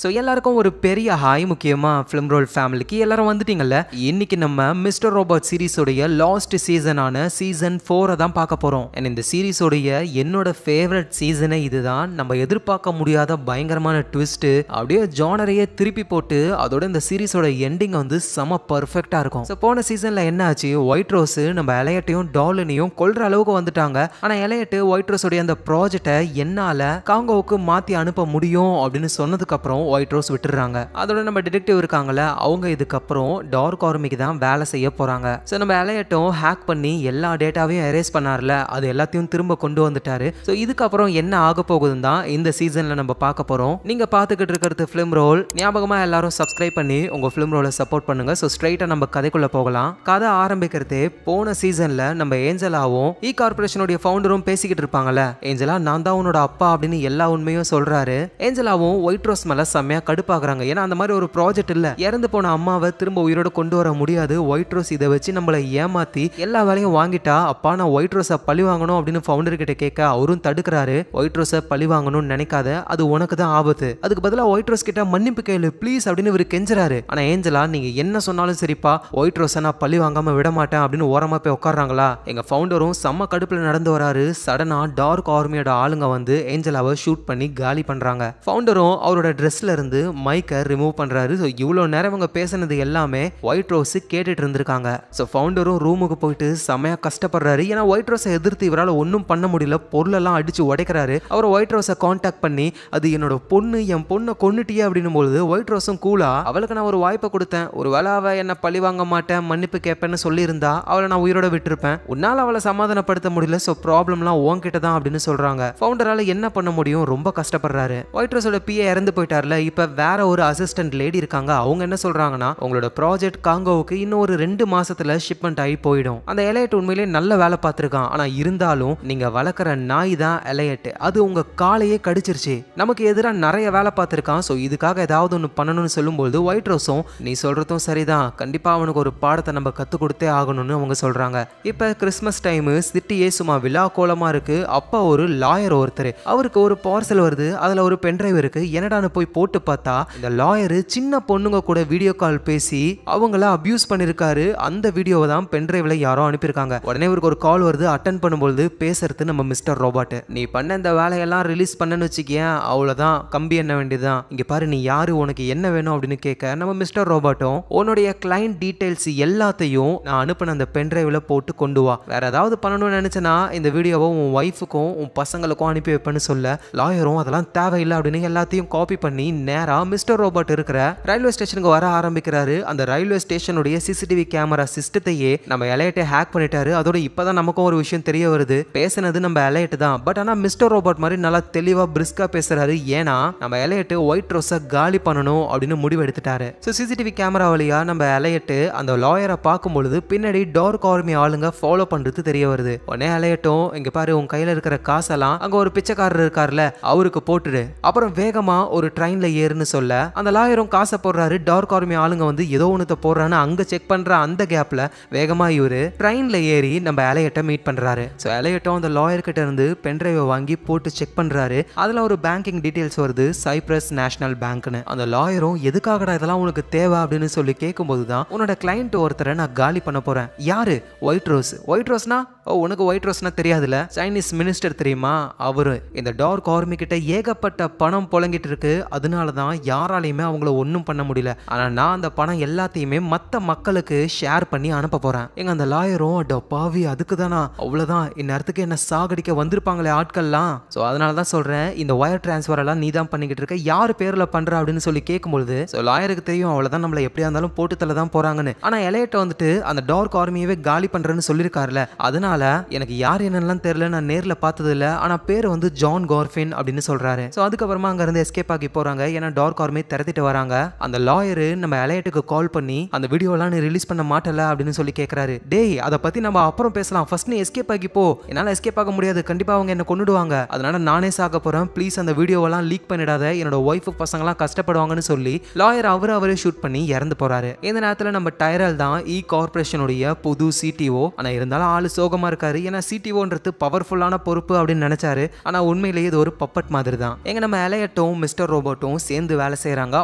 So எல்லாருக்கும் ஒரு பெரிய ஹாய். முக்கியமாக ஃபிலிம் ரோல் ஃபேமிலிக்கு எல்லாரும் வந்துட்டீங்கல்ல. இன்னைக்கு நம்ம மிஸ்டர் ரோபோட் சீரிஸோடைய லாஸ்ட் சீசனான சீசன் 4 தான் பார்க்க போகிறோம். அண்ட் இந்த சீரிஸோடைய என்னோட ஃபேவரட் சீசனே இதுதான். நம்ம எதிர்பார்க்க முடியாத பயங்கரமான ட்விஸ்ட்டு, அப்படியே ஜானரையே திருப்பி போட்டு அதோட இந்த சீரிஸோட எண்டிங் வந்து செம பர்ஃபெக்டாக இருக்கும். ஸோ போன சீசனில் என்ன ஆச்சு, ஒயிட் ரோஸ் நம்ம எலையட்டையும் டாலனையும் கொல்ற அளவுக்கு வந்துட்டாங்க. ஆனால் எலையட்டு ஒயிட் ரோஸோடைய அந்த ப்ராஜெக்டை என்னால் காங்கோவுக்கு மாற்றி அனுப்ப முடியும் அப்படின்னு சொன்னதுக்கப்புறம் ஒயிட் ரோஸ் விட்டுறாங்க. அதோட நம்ம டிடெக்டிவ் இருக்காங்கல்ல, அவங்க இதுக்கப்புறம் டார்க் ஆர்மிக்கு தான் வேலை செய்ய போறாங்க. ஸோ நம்ம எலையட்டும் ஹேக் பண்ணி எல்லா டேட்டாவையும் எரேஸ் பண்ணார்ல, அது எல்லாத்தையும் திரும்ப கொண்டு வந்துட்டாரு. ஸோ இதுக்கப்புறம் என்ன ஆக போகுதுன்னு தான் இந்த சீசன்ல நம்ம பார்க்க போறோம். நீங்க பார்த்துக்கிட்டு இருக்கிறது ஃபிலிம் ரோல். ஞாபகமா எல்லாரும் சப்ஸ்கிரைப் பண்ணி உங்க ஃபிலிம் ரோலை சப்போர்ட் பண்ணுங்க. ஸோ ஸ்ட்ரைட்டா நம்ம கதைக்குள்ள போகலாம். கதை ஆரம்பிக்கிறதே போன சீசன்ல நம்ம ஏஞ்சலாவும் கார்பரேஷனுடைய ஃபவுண்டரும் பேசிக்கிட்டு இருப்பாங்கல்ல. ஏஞ்சலா நான் தான் உன்னோட அப்பா அப்படின்னு எல்லா உண்மையும் சொல்றாரு. ஏஞ்சலாவும் ஒயிட் ரோஸ் மேல செம்மையா கடுப்பாக்குறாங்க. ஏன்னா அந்த மாதிரி ஒரு ப்ராஜெக்ட் இல்ல, இறந்து போன அம்மாவை திரும்ப உயிரோட கொண்டு வர முடியாது. ஒயிட் ரோஸ் இதை வச்சு நம்மளை ஏமாத்தி எல்லா வேலையும் வாங்கிட்டா, அப்பா நான் ஒயிட் ரோஸை பழி வாங்கணும் அப்படின்னு ஃபவுண்டர் கிட்ட கேட்க அவரும் தடுக்கிறாரு. ஒயிட் ரோஸை பழி வாங்கணும்னு நினைக்காத, அது உனக்கு தான் ஆபத்து. அதுக்கு பதிலாக ஒயிட் ரோஸ் கிட்ட மன்னிப்பு கேளு ப்ளீஸ் அப்படின்னு இவர் கெஞ்சுறாரு. ஆனா ஏஞ்சலா நீங்க என்ன சொன்னாலும் சரிப்பா, ஒயிட் ரோஸை நான் பழி வாங்காம விட மாட்டேன் அப்படின்னு ஓரமா போய் உட்கார்றாங்களா. எங்க ஃபவுண்டரும் செம்ம கடுப்புல நடந்து வராரு. சடனா டார்க் ஆர்மியோட ஆளுங்க வந்து ஏஞ்சலாவை ஷூட் பண்ணி காலி பண்றாங்க. ஃபவுண்டரும் அவரோட ட்ரெஸ்ல இருந்து மைக்கை ரிமூவ் பண்றாரு. ஸோ இவ்வளோ நேரம் அவங்க பேசினது எல்லாமே ஒயிட் ரோஸ் கேட்டுட்டு இருந்திருக்காங்க. ஸோ ஃபவுண்டரும் ரூமுக்கு போயிட்டு செமையா கஷ்டப்படுறாரு. ஏன்னா ஒயிட் ரோஸை எதிர்த்து இவரால் ஒன்றும் பண்ண முடியல, பொருளெல்லாம் அடிச்சு உடைக்கிறாரு. அவர் ஒயிட் ரோஸை கான்டாக்ட் பண்ணி அது என்னோட பொண்ணு, என் பொண்ணை கொன்னுட்டியே அப்படின்னும் பொழுது ஒயிட் ரோஸும் கூலா அவளுக்கு நான் ஒரு வாய்ப்பை கொடுத்தேன், ஒரு வேளை அவ என்ன பழி வாங்க மாட்டேன் மன்னிப்பு கேட்பேன்னு சொல்லியிருந்தா அவளை நான் உயிரோட விட்டுருப்பேன், உன்னால அவளை சமாதானப்படுத்த முடியல, ஸோ ப்ராப்ளம்லாம் உன்கிட்ட தான் அப்படின்னு சொல்றாங்க. ஃபவுண்டரால என்ன பண்ண முடியும், ரொம்ப கஷ்டப்படுறாரு. ஒயிட் ரோஸோட பிஏ இறந்து போயிட்டார்ல, இப்போ வேற ஒரு அசிஸ்டன்ட் லேடி இருக்காங்க. அவங்க என்ன சொல்றாங்கன்னா, உங்களோட ப்ராஜெக்ட் காங்கோவுக்கு இன்னும் ஒரு 2 மாசத்துல ஷிப்மெண்ட் ஆகி போயிடும். அந்த எலையட் உண்மையிலேயே நல்ல வேலை பார்த்திருக்கான். ஆனா இருந்தாலும் நீங்க வளர்க்குற நாய் தான் எலையட், அது உங்க காலையே கடிச்சிருச்சு, நமக்கு எதிராக நிறைய வேலை பார்த்திருக்கான். ஸோ இதுக்காக ஏதாவது ஒன்று பண்ணணும்னு சொல்லும்போது ஒயிட் ரோஸும் நீ சொல்றதும் சரிதான், கண்டிப்பா அவனுக்கு ஒரு பாடத்தை நம்ம கற்றுக் கொடுத்தே ஆகணும்னு அவங்க சொல்றாங்க. இப்போ கிறிஸ்மஸ் டைம், சிட்டியே சும்மா விழா கோலமா இருக்கு. அப்போ ஒரு லாயர் ஒருத்தர், அவருக்கு ஒரு பார்சல் வருது, அதுல ஒரு பென்ட்ரைவ் இருக்கு. என்னடான்னு போய் போட்டு பார்த்தா இந்த லாயர் சின்ன பொண்ணுங்க கூட வீடியோ கால் பேசி அவங்கள அபியூஸ் பண்ணிருக்காரு. அந்த வீடியோவை தான் பென்ட்ரைவ்ல யாரோ அனுப்பியிருக்காங்க. உடனே இவருக்கு ஒரு கால் வருது. அட்டன் பண்ணும்போது பேசுறது நம்ம மிஸ்டர் ரோபோட். நீ பண்ண இந்த வேலையெல்லாம் ரிலீஸ் பண்ணன்னு வச்சுக்கேன், அவ்வளவுதான், கம்பி என்ன வேண்டியதுதான், இங்க பாரு நீ யாரு, உனக்கு என்ன வேணும் அப்படின்னு கேட்க நம்ம மிஸ்டர் ரோபோட்டும் உன்னுடைய கிளைண்ட் டீடைல்ஸ் எல்லாத்தையும் நான் அனுப்பின அந்த பென்ட்ரைவ்ல போட்டு கொண்டு வா, வேற ஏதாவது பண்ணணும்னு நினைச்சனா இந்த வீடியோவை உன் ஒய்ஃபுக்கும் உன் பசங்களுக்கும் அனுப்பி வைப்பேன்னு சொல்ல லாயரும் அதெல்லாம் தேவையில்லை அப்படின்னு எல்லாத்தையும் காப்பி பண்ணி நேரா மிஸ்டர் ரோபோட் இருக்கிற ரயில்வே ஸ்டேஷனுக்கு வர ஆரம்பிக்கிறாரு. அந்த ரயில்வே ஸ்டேஷனுடைய சிசிடிவி கேமரா சிஸ்டத்தையே நம்ம எலையட்டை ஹேக் பண்ணிட்டாரு. அதோட இப்பதான் நமக்கும் ஒரு விஷயம் தெரிய வருது, பேசினது நம்ம எலையட் தான், பட் ஆனா மிஸ்டர் ரோபோட் மாதிரி நல்லா தெளிவா பிரிஸ்கா பேசுறாரு. ஏன்னா நம்ம எலையட் ஒயிட் ரோஸை காலி பண்ணணும் அப்படின்னு முடிவு எடுத்துட்டாரு. ஸோ சிசிடிவி கேமரா வழியா நம்ம எலையட் அந்த லாயரை பார்க்கும்பொழுது பின்னாடி டார்க் ஆர்மி ஆளுங்க ஃபாலோ பண்றது தெரிய வருது. உடனே எலையட்டும் இங்க பாரு உன் கையில இருக்கிற காசெல்லாம் அங்க ஒரு பிச்சைக்காரர் இருக்காருல அவருக்கு போட்டுடு, அப்புறம் வேகமா ஒரு ட்ரெயின்ல ஏறுன்னு சொல்ல அந்த லாயரும் காசை போடுறாரு. டார்க் ஆர்மி ஆளுங்க வந்து ஏதோ ஒன்று போடுறான்னு அங்க செக் பண்ற அந்த கேப்ல வேகமா இவரு ட்ரெயின்ல ஏறி நம்ம எலையட்டை மீட் பண்றாரு. ஸோ எலையட்டும் அந்த லாயர் கிட்ட இருந்து பென்ட்ரைவை வாங்கி போட்டு செக் பண்றாரு. அதுல ஒரு பேங்கிங் டீடைல்ஸ் வருது, சைப்ரஸ் நேஷனல் பேங்க்னு. அந்த லாயரும் எதுக்காகடா இதெல்லாம் உனக்கு தேவை அப்படின்னு சொல்லி கேட்கும்போது தான் உன்னோட கிளைண்ட் ஒருத்தரை நான் காலி பண்ண போறேன். யாரு? White rose. ஒயிட் ரோஸ்னா உனக்கு ஒயிட் ரோஸ்னா தெரியாதுல, சைனீஸ் மினிஸ்டர் தெரியுமா அவரு. இந்த டார்க் ஆர்மி கிட்ட ஏகப்பட்ட பணம் புழங்கிட்டு இருக்கு, அதனால தான் யாராலையுமே அவங்கள ஒன்றும் பண்ண முடியல. ஆனா நான் அந்த பணம் எல்லாத்தையுமே மற்ற மக்களுக்கு ஷேர் பண்ணி அனுப்ப போறேன். எங்க அந்த லாயரும் அட பாவி அதுக்கு தானா, அவ்வளவுதான், இந்நேரத்துக்கு என்ன சாகடிக்க வந்திருப்பாங்களே ஆட்கள்லாம். ஸோ அதனால தான் சொல்றேன் இந்த ஒயர் டிரான்ஸ்ஃபர் எல்லாம் நீ தான் பண்ணிக்கிட்டு இருக்க, யார் பேர்ல பண்ற அப்படின்னு சொல்லி கேட்கும்போது ஸோ லாயருக்கு தெரியும் அவ்வளவுதான் நம்மள எப்படியா இருந்தாலும் போட்டு தள்ள தான் போறாங்கன்னு. ஆனா எலையட்ட வந்துட்டு அந்த டார்க் ஆர்மியவே காலி பண்றேன்னு சொல்லியிருக்காருல, அதனால எனக்கு யார் என்னெல்லாம் தெரியல, நான் நேர்ல பார்த்தது இல்ல, ஆனா பேர் வந்து ஜான் கார்ஃபின் அப்படின்னு சொல்றாரு. ஸோ அதுக்கப்புறமா அங்க இருந்து எஸ்கேப் ஆகி போறாங்க. ஏன்னா டார்க் ஆர்மி திரட்டிட்டு வராங்க. அந்த லாயரு நம்ம எலையட்டுக்கு கால் பண்ணி அந்த வீடியோலாம் நீ ரிலீஸ் பண்ண மாட்டல அப்படின்னு சொல்லி கேட்கறாரு. டேய் அதை பத்தி நம்ம அப்புறம் பேசலாம், ஃபர்ஸ்ட் நீ எஸ்கேப் ஆகி போ, என்னால எஸ்கேப் ஆக முடியாது, கண்டிப்பா அவங்க என்ன கொன்னுடுவாங்க, அதனால நானே சாக போறேன், ப்ளீஸ் அந்த வீடியோவெல்லாம் லீக் பண்ணிடாத, என்னோட ஒய்ஃபு பசங்கலாம் கஷ்டப்படுவாங்கன்னு சொல்லி லாயர் அவரே ஷூட் பண்ணி இறந்து போறாரு. இந்த நேரத்தில் நம்ம டைரல் தான் கார்பரேஷனுடைய புது சிடிஓ. ஆனா இருந்தாலும் ஆளு சோகமா சந்தோஷமா இருக்காரு. ஏன்னா சிடிஓன்றது பவர்ஃபுல்லான பொறுப்பு அப்படின்னு நினைச்சாரு. ஆனா உண்மையிலேயே இது ஒரு பப்பட் மாதிரி தான். எங்க நம்ம எலையட்டும் மிஸ்டர் ரோபோட்டும் சேர்ந்து வேலை செய்யறாங்க.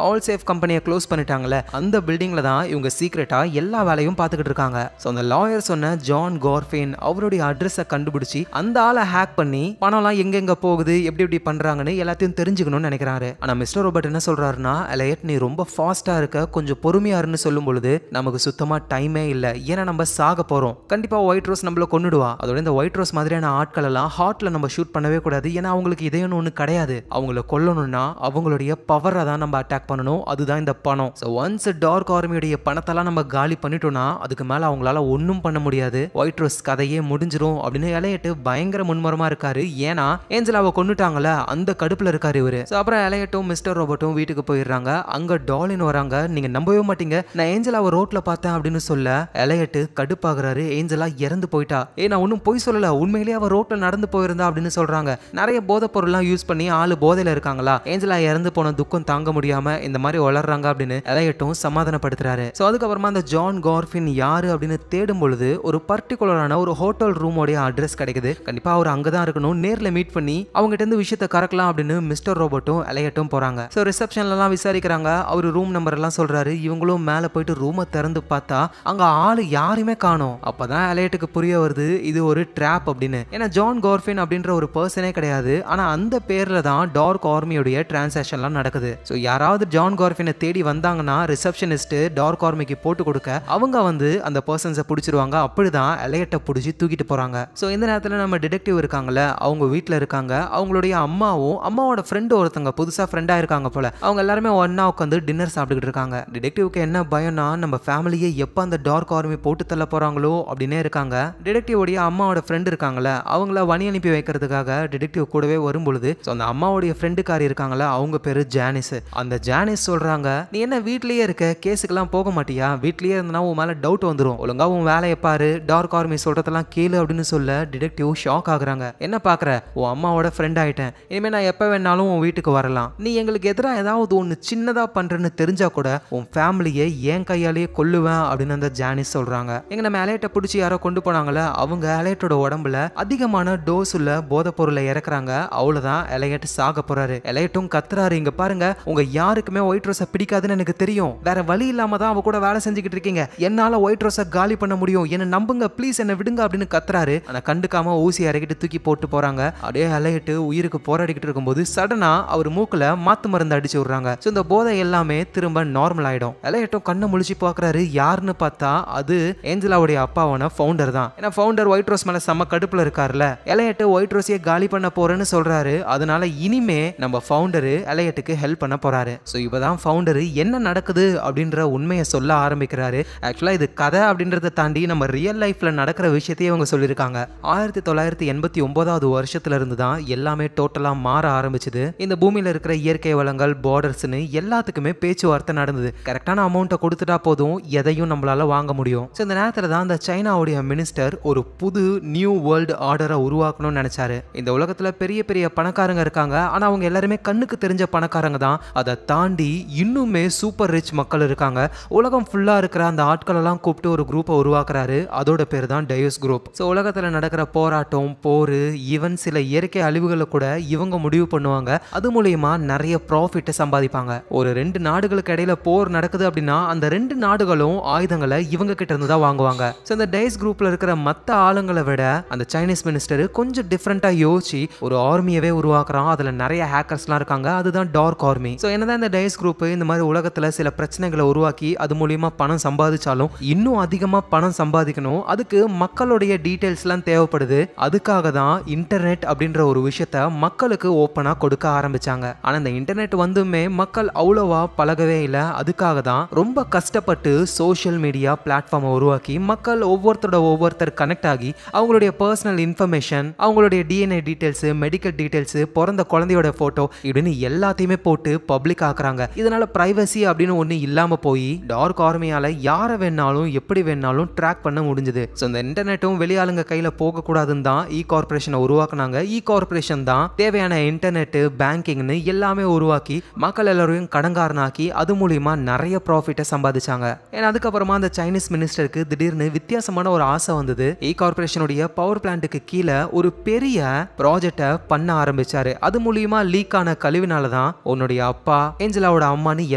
ஆல் சேஃப் கம்பெனியை க்ளோஸ் பண்ணிட்டாங்கல்ல, அந்த பில்டிங்ல தான் இவங்க சீக்ரெட்டா எல்லா வேலையும் பார்த்துக்கிட்டு இருக்காங்க. ஸோ அந்த லாயர் சொன்ன ஜான் கார்ஃபின் அவருடைய அட்ரஸை கண்டுபிடிச்சி அந்த ஆளை ஹேக் பண்ணி பணம்லாம் எங்கெங்க போகுது, எப்படி எப்படி பண்றாங்கன்னு எல்லாத்தையும் தெரிஞ்சுக்கணும்னு நினைக்கிறாரு. ஆனா மிஸ்டர் ரோபோட் என்ன சொல்றாருன்னா, எலையட் நீ ரொம்ப ஃபாஸ்டா இருக்க, கொஞ்சம் பொறுமையா இருன்னு சொல்லும் பொழுது நமக்கு சுத்தமா டைமே இல்லை. ஏன்னா நம்ம சாக போறோம். கண்டிப்பா ஒயிட் ரோஸ் நம்மள கொன்னுடுவா. அதோட இந்த ஒயிட் ரோஸ் மாதிரியான ஆட்கள் எல்லாம் ஹார்ட்ல நம்ம ஷூட் பண்ணவே கூடாது. ஏன்னா அவங்களுக்கு இதயம் ஒண்ணு கிடையாது. அவங்கள கொல்லணும்னா அவங்களுடைய பவரை தான் நம்ம அட்டாக் பண்ணணும். அதுதான் இந்த பணம். ஸோ ஒன்ஸ் டார்க் ஆர்மியோடைய பணத்தெல்லாம் நம்ம காலி பண்ணிட்டோம்னா அதுக்கு மேல அவங்களால ஒன்றும் பண்ண முடியாது. ஒயிட் ரோஸ் கதையே முடிஞ்சிரும் அப்படின்னு எலையட் பயங்கர முன்மரமா இருக்காரு. ஏன்னா ஏஞ்சலாவை கொன்னுட்டாங்கல்ல, அந்த கடுப்புல இருக்காரு இவரு. அப்புறம் எலையட்டும் மிஸ்டர் ரோபோட்டும் வீட்டுக்கு போயிடுறாங்க. அங்க டாலின் வராங்க. நீங்க நம்பவே மாட்டீங்க, நான் ஏஞ்சலாவை ரோட்ல பார்த்தேன் அப்படின்னு சொல்ல எலையட் கடுப்பாகிறாரு. ஏஞ்சலா இறந்து போயிட்டா. நான் ஒன்னும் போய் சொல்லல, உண்மையிலேயே அவ ரோட்ல நடந்து போயிருந்தா அப்படின்னு சொல்றாங்க. நிறைய போதை பொருள்லாம் யூஸ் பண்ணி ஆளு போதையில இருக்காங்களா, ஏஞ்சலா இறந்து போன துக்கம் தாங்க முடியாம இந்த மாதிரி வளர்றாங்க அப்படின்னு எலையட்டும் சமாதானப்படுத்துறாரு. சோ அதுக்கப்புறமா அந்த ஜான் கார்ஃபின் யாரு அப்படின்னு தேடும் பொழுது ஒரு பர்டிகுலரான ஒரு ஹோட்டல் ரூமோடைய அட்ரஸ் கிடைக்குது. கண்டிப்பா அவர் அங்கதான் இருக்கணும். நேர்ல மீட் பண்ணி அவங்க கிட்ட இருந்து விஷயத்தை கறக்கலாம் அப்படின்னு மிஸ்டர் ரோபோட்டும் எலையட்டும் போறாங்க. சோ ரிசப்ஷன்ல எல்லாம் விசாரிக்கிறாங்க. அவர் ரூம் நம்பர் எல்லாம் சொல்றாரு. இவங்களும் மேல போயிட்டு ரூமை திறந்து பார்த்தா அங்க ஆளு யாருமே காணோம். அப்பதான் எலையட்டுக்கு புரிய வருது இது ஒரு ட்ராப் அப்படின்னு. ஏன்னா ஜான் கார்ஃபின் அப்படின்ற ஒரு பர்சனே கிடையாது. ஆனா அந்த பேர்ல தான் டார்க் ஆர்மியோடைய டிரான்சாக்ஷன்லாம் நடக்குது. ஸோ யாராவது ஜான் கார்ஃபினை தேடி வந்தாங்கன்னா ரிசப்ஷனிஸ்ட் டார்க் ஆர்மிக்கு போட்டு கொடுக்க அவங்க வந்து அந்த பர்சன்ஸை பிடிச்சிருவாங்க. அப்படிதான் எலையட்டை பிடிச்சி தூக்கிட்டு போறாங்க. ஸோ இந்த நேரத்தில் நம்ம டிடெக்டிவ் இருக்காங்கல்ல, அவங்க வீட்டில் இருக்காங்க. அவங்களுடைய அம்மாவும் அம்மாவோட ஃப்ரெண்டு ஒருத்தங்க புதுசாக ஃப்ரெண்டாக இருக்காங்க போல. அவங்க எல்லாருமே ஒன்னா உட்காந்து டின்னர் சாப்பிட்டுக்கிட்டு இருக்காங்க. டிடெக்டிவ்க்கு என்ன பயம்னா நம்ம ஃபேமிலியை எப்போ அந்த டார்க் ஆர்மி போட்டு தள்ள போறாங்களோ அப்படின்னே இருக்காங்க. டிடெக்டிவோடைய அம்மாவோட ஃப்ரெண்ட் இருக்காங்கல்ல, அவங்கள வழி அனுப்பி வைக்கிறதுக்காக டிடெக்டிவ் கூடவே வரும்பொழுது அந்த அம்மாவுடைய ஃப்ரெண்டுக்காரி இருக்காங்களா, அவங்க பேரு ஜானிஸ். அந்த ஜானிஸ் சொல்றாங்க, நீ என்ன வீட்லயே இருக்க, கேஸுக்கெல்லாம் போக மாட்டியா, வீட்லயே இருந்தா உன் மேல டவுட் வந்துடும், ஒழுங்கா உன் வேலையை பாரு, டார்க் ஆர்மி சொல்றதெல்லாம் கேளு அப்படின்னு சொல்ல டிடெக்டிவ் ஷாக் ஆகுறாங்க. என்ன பாக்குற, உன் அம்மாவோட ஃப்ரெண்ட் ஆயிட்டேன், இனிமே நான் எப்ப வேணாலும் உன் வீட்டுக்கு வரலாம், நீ எங்களுக்கு எதிராக ஏதாவது ஒன்று சின்னதா பண்றேன்னு தெரிஞ்சா கூட உன் ஃபேமிலியை என் கையாலேயே கொல்லுவேன் அப்படின்னு அந்த ஜானிஸ் சொல்றாங்க. எங்க நம்ம எலையட்டை பிடிச்சி யாரோ கொண்டு போனாங்கள, அவங்க எலையட்டோட உடம்புல அதிகமான டோஸ் உள்ள போதை பொருளை இறக்குறாங்க. அவ்வளவுதான், எலையட் சாக போறாரு. எலையட்டும் கத்துறாரு, இங்க பாருங்க உங்க யாருக்குமே ஒயிட் ரோஸை பிடிக்காதுன்னு எனக்கு தெரியும், வேற வழி இல்லாம தான் அவ கூட வேலை செஞ்சுக்கிட்டு இருக்கீங்க, என்னால ஒயிட் ரோஸை காலி பண்ண முடியும், என்ன நம்புங்க ப்ளீஸ், என்ன விடுங்க அப்படின்னு கத்துறாரு. ஆனா கண்டுக்காம ஊசி இறக்கிட்டு தூக்கி போட்டு போறாங்க. அப்படியே எலையட்டு உயிருக்கு போராடிக்கிட்டு இருக்கும்போது சடனா அவர் மூக்குல மாத்து மருந்து அடிச்சு விடுறாங்க. இந்த போதை எல்லாமே திரும்ப நார்மல் ஆயிடும். எலையட்டும் கண்ணை முழிச்சு பாக்குறாரு. யாருன்னு பார்த்தா அது ஏஞ்சலாவுடைய அப்பாவான ஃபவுண்டர் தான். ஏன்னா ஃபவுண்டர் ஒயிட் ரோஸ் மேல செம்ம கடுப்புல இருக்காருல்ல. எலையட்டு ஒயிட் ரோஸையே காலி பண்ண போறேன்னு சொல்றாரு. அதனால இனிமே நம்ம ஃபவுண்டர் எலையட்டுக்கு ஹெல்ப் பண்ண போறாரு. ஸோ இப்பதான் ஃபவுண்டர் என்ன நடக்குது அப்படின்ற உண்மையை சொல்ல ஆரம்பிக்கிறாரு. ஆக்சுவலா இது கதை அப்படின்றத தாண்டி நம்ம ரியல் லைஃப்ல நடக்கிற விஷயத்தையே அவங்க சொல்லியிருக்காங்க. 1989 வருஷத்துல இருந்து தான் எல்லாமே டோட்டலா மாற ஆரம்பிச்சது. இந்த பூமியில இருக்கிற இயற்கை வளங்கள், பார்டர்ஸ்னு எல்லாத்துக்குமே பேச்சுவார்த்தை நடந்தது. கரெக்டான அமௌண்ட்டை கொடுத்துட்டா போதும் எதையும் நம்மளால வாங்க முடியும். ஸோ இந்த நேரத்தில் தான் அந்த சைனாவுடைய மினிஸ்டர் ஒரு புது நியூ வேர்ல்டு ஆர்டரை உருவாக்கணும்னு நினைச்சாரு. இந்த உலகத்துல பெரிய பெரிய பணக்காரங்க இருக்காங்க. ஆனா அவங்க எல்லாருமே கண்ணுக்கு தெரிஞ்ச பணக்காரங்க தான். அதை தாண்டி இன்னுமே சூப்பர் ரிச் மக்கள் இருக்காங்க. உலகம் ஃபுல்லா இருக்கிற அந்த ஆட்கள் எல்லாம் கூப்பிட்டு ஒரு குரூப்பை உருவாக்குறாரு. அதோட பேர் தான் டயோஸ் குரூப். ஸோ உலகத்துல நடக்கிற போராட்டம், போர், ஈவன் சில இயற்கை அழிவுகளை கூட இவங்க முடிவு பண்ணுவாங்க. அது மூலியமா நிறைய ப்ராஃபிட்டை சம்பாதிப்பாங்க. ஒரு 2 நாடுகளுக்கு இடையில போர் நடக்குது அப்படின்னா அந்த 2 நாடுகளும் ஆயுதங்களை இவங்க கிட்ட இருந்து தான் வாங்குவாங்க. ஸோ இந்த டயஸ் குரூப்ல இருக்கிற மற்ற ஆளுங்களை விட அந்த சைனீஸ் மினிஸ்டர் கொஞ்சம் டிஃப்ரெண்டா யோசிச்சு ஒரு ஆர்மியவே உருவாக்குறான். அதுல நிறைய ஹேக்கர்ஸ்லாம் இருக்காங்க. அதுதான் டார்க் ஆர்மி. ஸோ என்னதான் இந்த டயஸ் குரூப் இந்த மாதிரி உலகத்துல சில பிரச்சனைகளை உருவாக்கி அது மூலியமா பணம் சம்பாதிச்சாலும் இன்னும் அதிகமா பணம் சம்பாதிக்கணும். அதுக்கு மக்களுடைய டீடைல்ஸ்லாம் தேவைப்படுது. அதுக்காக தான் இன்டர்நெட் அப்படின்ற ஒரு விஷயத்த மக்களுக்கு ஓப்பனா கொடுக்க ஆரம்பிச்சாங்க. ஆனா இந்த இன்டர்நெட் வந்துமே மக்கள் அவ்வளவா பழகவே இல்லை. அதுக்காக தான் ரொம்ப கஷ்டப்பட்டு சோஷியல் மீடியா பிளாட்ஃபார்மை உருவாக்கி மக்கள் ஒவ்வொருத்தர் கனெக்ட் ஆகி அவங்களுடைய பர்சனல் இன்ஃபர்மேஷன், அவங்களுடைய டிஎன்ஏ டீடைல்ஸ், மெடிக்கல் டீடைல்ஸ், பிறந்த குழந்தையோட போட்டோ இப்படின்னு எல்லாத்தையுமே போட்டு பப்ளிக் ஆக்குறாங்க. இதனால பிரைவசி அப்படின்னு ஒண்ணு இல்லாம போய் டார்க் ஆர்மியால யாரை வேணாலும் எப்படி வேணாலும் ட்ராக் பண்ண முடிஞ்சது. ஸோ இந்த இன்டர்நெட்டும் வெளியாளுங்க கையில போக கூடாதுன்னு தான் இ கார்பரேஷனை உருவாக்குனாங்க. இ கார்பரேஷன் தான் தேவையான இன்டர்நெட், பேங்கிங்னு எல்லாமே உருவாக்கி மக்கள் எல்லாரையும் கடங்காரனாக்கி அது மூலியமா நிறைய ப்ராஃபிட்டை சம்பாதிச்சாங்க. ஏன்னா அதுக்கப்புறமா அந்த சைனீஸ் மினிஸ்டருக்கு திடீர்னு வித்தியாசமான ஒரு ஆசை வந்தது. கார்பரேஷனுடைய பவர் பிளான்ட்டுக்கு கீழே ஒரு பெரிய ப்ராஜெக்டை பண்ண ஆரம்பிச்சாரு. அது மூலியமா லீக் ஆன கழிவுனால தான் உன்னுடைய அப்பா ஏஞ்சலாவோட அம்மானு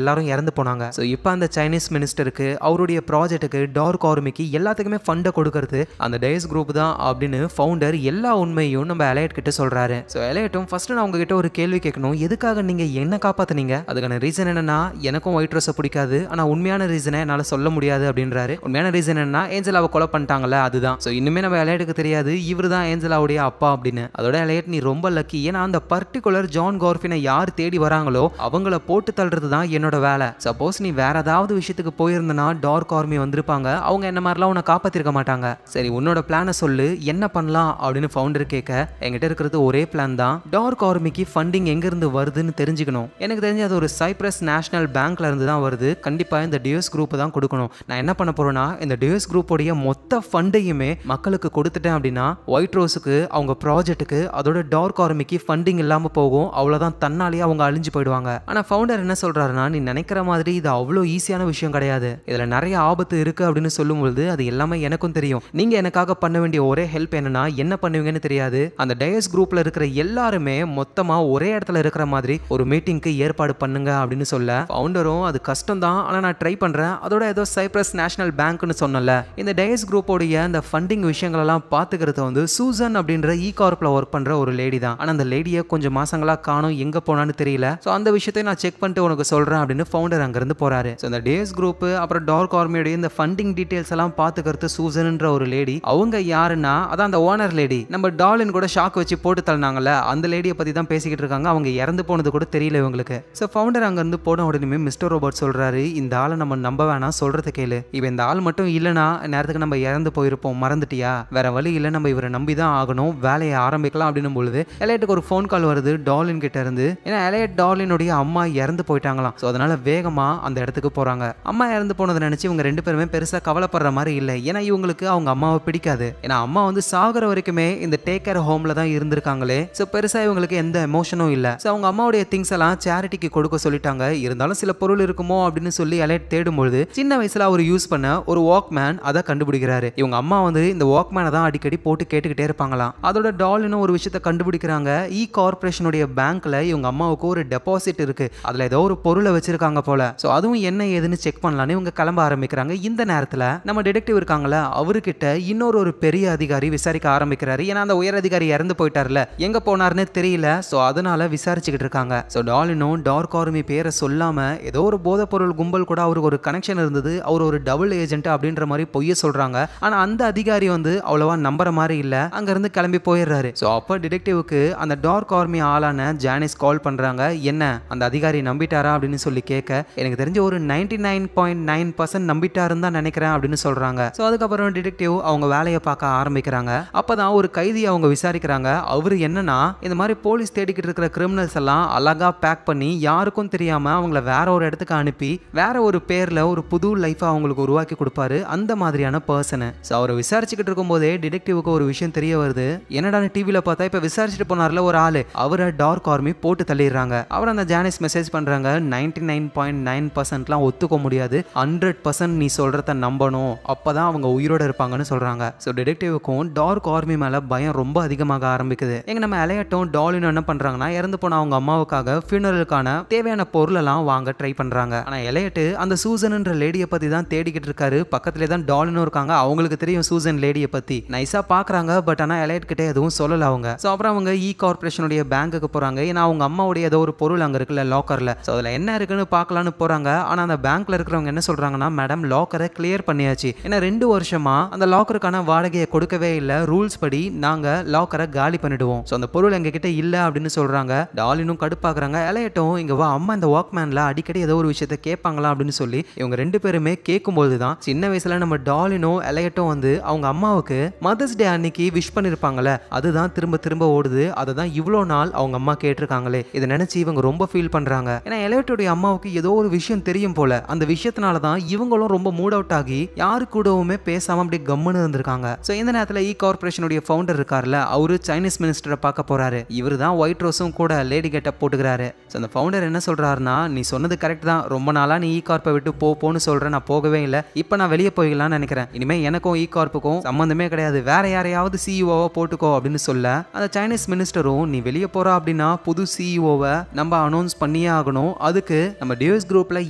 எல்லாரும் இறந்து போனாங்க. ஸோ இப்போ அந்த சைனீஸ் மினிஸ்டருக்கு அவருடைய ப்ராஜெக்ட்டுக்கு டார்க் ஆர்மிக்கு எல்லாத்துக்குமே ஃபண்டை கொடுக்கறது அந்த டயஸ் குரூப் தான் அப்படின்னு ஃபவுண்டர் எல்லா உண்மையும் நம்ம எலையட் கிட்ட சொல்றாரு. ஸோ எலையட்டும் ஃபர்ஸ்ட் நான் உங்ககிட்ட ஒரு கேள்வி கேட்கணும், எதுக்காக நீங்க என்ன காப்பாத்துனீங்க? அதுக்கான ரீசன் என்னன்னா எனக்கும் ஒயிட் ரோஸை பிடிக்காது, ஆனா உண்மையான ரீசனை என்னால சொல்ல முடியாது அப்படின்றாரு. உண்மையான ரீசன் என்னன்னா ஏஞ்சலாவை கொலை பண்ணிட்டாங்கல்ல அதுதான். ஸோ இன்னுமே நம்ம எலையட்டுக்கு தெரியாது இவர் தான் ஏஞ்சலாவுடைய அப்பா அப்படின்னு. அதோட எலையட் நீ ரொம்ப லக்கி, ஏன்னா அந்த பர்டிகுலர் ஜான் கார்ஃபினை யார் தேடி வராங்களோ அவங்கள போட்டு தள்ளுறது தான் என்னோட வேலை. சப்போஸ் நீ வேற ஏதாவது விஷயத்துக்கு போயிருந்தனா டார்க் ஆர்மி வந்திருப்பாங்க, அவங்க என்ன மாதிரிலாம் உன்னை காப்பாத்திருக்க மாட்டாங்க. சரி உன்னோட பிளானை சொல்லு, என்ன பண்ணலாம் அப்படின்னு ஃபவுண்டர் கேட்க என்கிட்ட இருக்கிறது ஒரே பிளான் தான். டார்க் ஆர்மிக்கு ஃபண்டிங் எங்க இருந்து வருதுன்னு தெரிஞ்சுக்கணும். எனக்கு தெரிஞ்சு அது ஒரு சைப்ரஸ் நேஷனல் பேங்க்ல இருந்து தான் வருது. கண்டிப்பா இந்த டியூஸ் குரூப் தான் கொடுக்கணும். நான் என்ன பண்ண போறேன்னா இந்த டியூஸ் குரூப்போடைய மொத்த ஃபண்டையுமே மக்களுக்கு கொடுத்துட்டேன் அப்படின்னா ஒயிட் ரோஸுக்கு அவங்க ப்ராஜெக்ட்டுக்கு அதோட டார்க் ஆர்மிக்கு ஃபண்டிங் இல்லாம போகும். அவ்வளவுதான், தன்னாலேயே அவங்க அழிஞ்சு போயிடுவாங்க. ஆனா ஃபவுண்டர் என்ன சொல்றாருன்னா நீ நினைக்கிற மாதிரி இது அவ்வளோ ஈஸியான விஷயம் கிடையாது, இதுல நிறைய ஆபத்து இருக்கு அப்படின்னு சொல்லும்போது அது எல்லாமே எனக்கும் தெரியும். நீங்க எனக்காக பண்ண வேண்டிய ஒரே ஹெல்ப் என்னன்னா என்ன பண்ணுவீங்கன்னு தெரியாது, அந்த டயஸ் குரூப்ல இருக்கிற எல்லாருமே மொத்தமா ஒரே இடத்துல இருக்கிற மாதிரி ஒரு மீட்டிங்க்கு ஏற்பாடு பண்ணுங்க அப்படின்னு சொல்ல ஃபவுண்டரும் அது கஷ்டம் தான், ஆனா நான் ட்ரை பண்றேன். அதோட ஏதோ சைப்ரஸ் நேஷனல் பேங்க்னு சொன்னல, இந்த டயஸ் குரூப்போடைய அந்த ஃபண்டிங் விஷயங்கள் எல்லாம் பாத்துக்கிறது வந்து சூசன் அப்படின்ற கார்ப்ல ஒர்க் பண்ற ஒரு லேடி தான். ஆனா அந்த லேடியை கொஞ்சம் மாசங்களா காணோம், எங்க போனான்னு தெரியல. சோ அந்த விஷயத்தை நான் செக் பண்ணிட்டு உனக்கு சொல்றேன் அப்படின்னு ஃபவுண்டர் அங்க இருந்து போறாரு. சோ இந்த டேஸ் குரூப் அப்புறம் டார்க் ஆர்மியோட இந்த ஃபண்டிங் டீடைல்ஸ் எல்லாம் பாத்துக்கிறது சூசன்ன்ற ஒரு லேடி. அவங்க யாருன்னா அதான் அந்த ஓனர் லேடி, நம்ம டாலின் கூட ஷாக் வச்சு போட்டு தள்ளினாங்கல்ல அந்த லேடியை பத்தி தான் பேசிக்கிட்டு இருக்காங்க. அவங்க இறந்து போனது கூட தெரியல இவங்களுக்கு. சோ ஃபவுண்டர் அங்க இருந்து போன உடனே மிஸ்டர் ரோபோட் சொல்றாரு இந்த ஆளை நம்ம நம்ப வேணாம், சொல்றது கேளு. இப்போ இந்த ஆள் மட்டும் இல்லனா நேரத்துக்கு நம்ம இறந்து போயிருப்போம், மறந்துட்டியா? வேற வழி இல்ல, நம்ம இவரை நம்பி தான் ஆகணும், வேலையை ஆரம்பிக்கலாம் அப்படின்னும் பொழுது எலையட்டுக்கு ஒரு ஃபோன் கால் வருது டாலின் கிட்ட இருந்து. ஏன்னா எலையட் டாலினுடைய அம்மா இறந்து போயிட்டாங்களாம். ஸோ அதனால வேகமா அந்த இடத்துக்கு போறாங்க. அம்மா இறந்து போனதை நினைச்சு இவங்க ரெண்டு பேருமே பெருசா கவலைப்படுற மாதிரி இல்லை. ஏன்னா இவங்களுக்கு அவங்க அம்மாவை பிடிக்காது. ஏன்னா அம்மா வந்து சாகுற வரைக்குமே இந்த டேக் கேர் ஹோம்ல தான் இருந்திருக்காங்களே. ஸோ பெருசா இவங்களுக்கு எந்த எமோஷனும் இல்லை. ஸோ அவங்க அம்மாவுடைய திங்ஸ் எல்லாம் சேரிட்டிக்கு கொடுக்க சொல்லிட்டாங்க. இருந்தாலும் சில பொருள் இருக்குமோ அப்படின்னு சொல்லி எலையட் தேடும்பொழுது சின்ன வயசுல அவர் யூஸ் பண்ண ஒரு வாக்மேன் அதை கண்டுபிடிக்கிறாரு. இவங்க அம்மா வந்து இந்த வாக்மேனை தான் அடிக்கடி போட்டு கேட்டுக்கிட்டே இருப்பாங்களாம். அதோட டாலினும் ஒரு விஷயத்தை கண்டுபிடிக்கிறாங்க. கார்பரேஷனுடைய பேங்க்ல இவங்க அம்மாவுக்கு ஒரு டெபாசிட் இருக்கு, அதுல ஏதோ ஒரு பொருளை வச்சிருக்காங்க போல. சோ அதுவும் என்ன ஏதுன்னு செக் பண்ணலான்னு இவங்க கிளம்ப ஆரம்பிக்கிறாங்க. இந்த நேரத்துல நம்ம டிடெக்டிவ் இருக்காங்கல்ல அவர்கிட்ட இன்னொரு பெரிய அதிகாரி விசாரிக்க ஆரம்பிக்கிறாரு. ஏன்னா அந்த உயர் அதிகாரி இறந்து போயிட்டார்ல, எங்க போனாருன்னு தெரியல. சோ அதனால விசாரிச்சுக்கிட்டு இருக்காங்க. சோ டாலினும் டார்க் ஆர்மி பேரை சொல்லாம ஏதோ ஒரு போதைப் பொருள் கும்பல் கூட அவருக்கு ஒரு கனெக்ஷன் இருந்தது, அவர் ஒரு டபுள் ஏஜென்ட் அப்படின்ற மாதிரி பொய்ய சொல்றாங்க. ஆனா அந்த அதிகாரி வந்து அவ்வளவா நம்புற மாதிரி இல்ல, அங்க இருந்து கிளம்பி போயிடுறாரு. சோ அப்ப டிடெக்டிவ்க்கு அந்த டார்க் ஆர்மி ஆளான ஜானிஸ் கால் பண்றாங்க. என்ன அந்த அதிகாரி நம்பிட்டாரா அப்படின்னு சொல்லி கேட்க எனக்கு தெரிஞ்ச ஒரு 99.9% நம்பிட்டாருன்னு தான் நினைக்கிறேன் அப்படின்னு சொல்றாங்க. சோ அதுக்கப்புறம் டிடெக்டிவ் அவங்க வேலையை பார்க்க ஆரம்பிக்கிறாங்க. அப்பதான் ஒரு கைதியை அவங்க விசாரிக்கிறாங்க. அவரு என்னன்னா இந்த மாதிரி போலீஸ் தேடிக்கிட்டு இருக்கிற கிரிமினல்ஸ் எல்லாம் அழகா பேக் பண்ணி யாருக்கும் தெரியாம அவங்கள வேற ஒரு இடத்துக்கு அனுப்பி வேற ஒரு பேர்ல ஒரு புது லைஃப் அவங்களுக்கு உருவாக்கி கொடுப்பாரு, அந்த மாதிரியான பர்சன். சோ அவரை விசாரிச்சுக்கிட்டு இருக்கும் போதே டிடெக்டிவ்க்கு ஒரு விஷயம் தெரிய வருது. என்னடா டிவில பார்த்தா இப்ப விசாரிச்சுட்டு போனார்ல ஒரு ஆளு, அவரை டார்க் ஆர்மி போட்டு தள்ளிடுறாங்க. அவர் அந்த ஜானிஸ் மெசேஜ் பண்றாங்க 99.9%லாம் ஒத்துக்க முடியாது, 100% நீ சொல்றத நம்பணும், அப்பதான் அவங்க உயிரோட இருப்பாங்கன்னு சொல்றாங்க. சோ டிடெக்டிவ்க்கும் டார்க் ஆர்மி மேல பயம் ரொம்ப அதிகமாக ஆரம்பிக்குது. எங்க நம்ம எலையட்டும் டாலினும் என்ன பண்றாங்கன்னா இறந்து போன அவங்க அம்மாவுக்காக ஃபியூனரலுக்கான தேவையான பொருள் எல்லாம் வாங்க ட்ரை பண்றாங்க. ஆனா எலையட் அந்த சூசன்ன்ற லேடியை பத்தி தான் தேடிக்கிட்டு இருக்காரு. பக்கத்துல தான் டாலினும் இருக்காங்க. அவங்களுக்கு தெரியும் சூசன் லேடியை பத்தி, நைஸா பாக்குறாங்க. பட் ஆனா எலையட் கிட்ட எதுவும் சொல்லல அவங்க. சோ அப்புறம் அவங்க கார்பரேஷனுடைய பேங்குக்கு போறாங்க. ஏன்னா அவங்க அம்மாவுடைய ஏதோ ஒரு பொருள் அங்க இருக்குல்ல லாக்கர்ல, சோ அதுல என்ன இருக்குன்னு பார்க்கலான்னு போறாங்க. ஆனா அந்த பேங்க்ல இருக்கிறவங்க என்ன சொல்றாங்கன்னா மேடம் லாக்கரை கிளியர் பண்ணியாச்சு, ஏன்னா 2 வருஷமா அந்த லாக்கருக்கான வாடகையை கொடுக்கவே இல்ல, ரூல்ஸ் படி நாங்க லாக்கரை காலி பண்ணிடுவோம், சோ அந்த பொருள் எங்க கிட்ட இல்ல அப்படின்னு சொல்றாங்க. டாலினும் கடுப்பாக்குறாங்க. எலையட்டும் இங்க வா, அம்மா இந்த வாக்மேன்ல அடிக்கடி ஏதோ ஒரு விஷயத்தை கேட்பாங்களா அப்படின்னு சொல்லி இவங்க ரெண்டு பேருமே கேட்கும்போது தான் சின்ன வயசுல நம்ம டாலினும் எலையட்டும் வந்து அவங்க அம்மாவுக்கு மதர்ஸ் டே அன்னைக்கு விஷ் பண்ணிருப்பாங்கல்ல, அதுதான் திரும்ப திரும்ப ஓடுது. அதை தான் இவ்வளோ நாள் அவங்க அம்மா கேட்டிருக்காங்களே, இதை நினைச்சு இவங்க ரொம்ப ஃபீல் பண்றாங்க. ஏன்னா எலையட்டோடைய அம்மாவுக்கு ஏதோ ஒரு விஷயம் தெரியும் போல, அந்த விஷயத்தினால தான் இவங்களும் ரொம்ப மூட் அவுட் ஆகி யாரு கூடவுமே பேசாம அப்படி கம்முன்னு இருந்திருக்காங்க. சோ இந்த நேரத்துல கார்பரேஷனுடைய ஃபவுண்டர் இருக்கார்ல, அவரு சைனீஸ் மினிஸ்டரை பார்க்க போறாரு. இவர் தான் ஒயிட் ரோஸும் கூட லேடி கெட்டப் போட்டுக்கிறாரு. சோ அந்த ஃபவுண்டர் என்ன சொல்றாருன்னா நீ சொன்னது கரெக்ட் தான், ரொம்ப நாளா நீ கார்ப்பை விட்டு போன்னு சொல்ற, நான் போகவே இல்லை, இப்போ நான் வெளியே போய்கலாம்னு நினைக்கிறேன். இனிமே எனக்கும் கார்ப்புக்கும் எலையட்டும் சம்பந்தமே கிடையாது, வேற யாரையாவது சிஇஓவா போட்டுக்கோ அப்படின்னு சொல்ல அந்த சைனீஸ் மினிஸ்டரும் நீ வெளியே போறா அப்படின்னா புது சிஇஓவை நம்ம அனௌன்ஸ் பண்ணியே ஆகணும், அதுக்கு நம்ம டியூஸ் குரூப்ல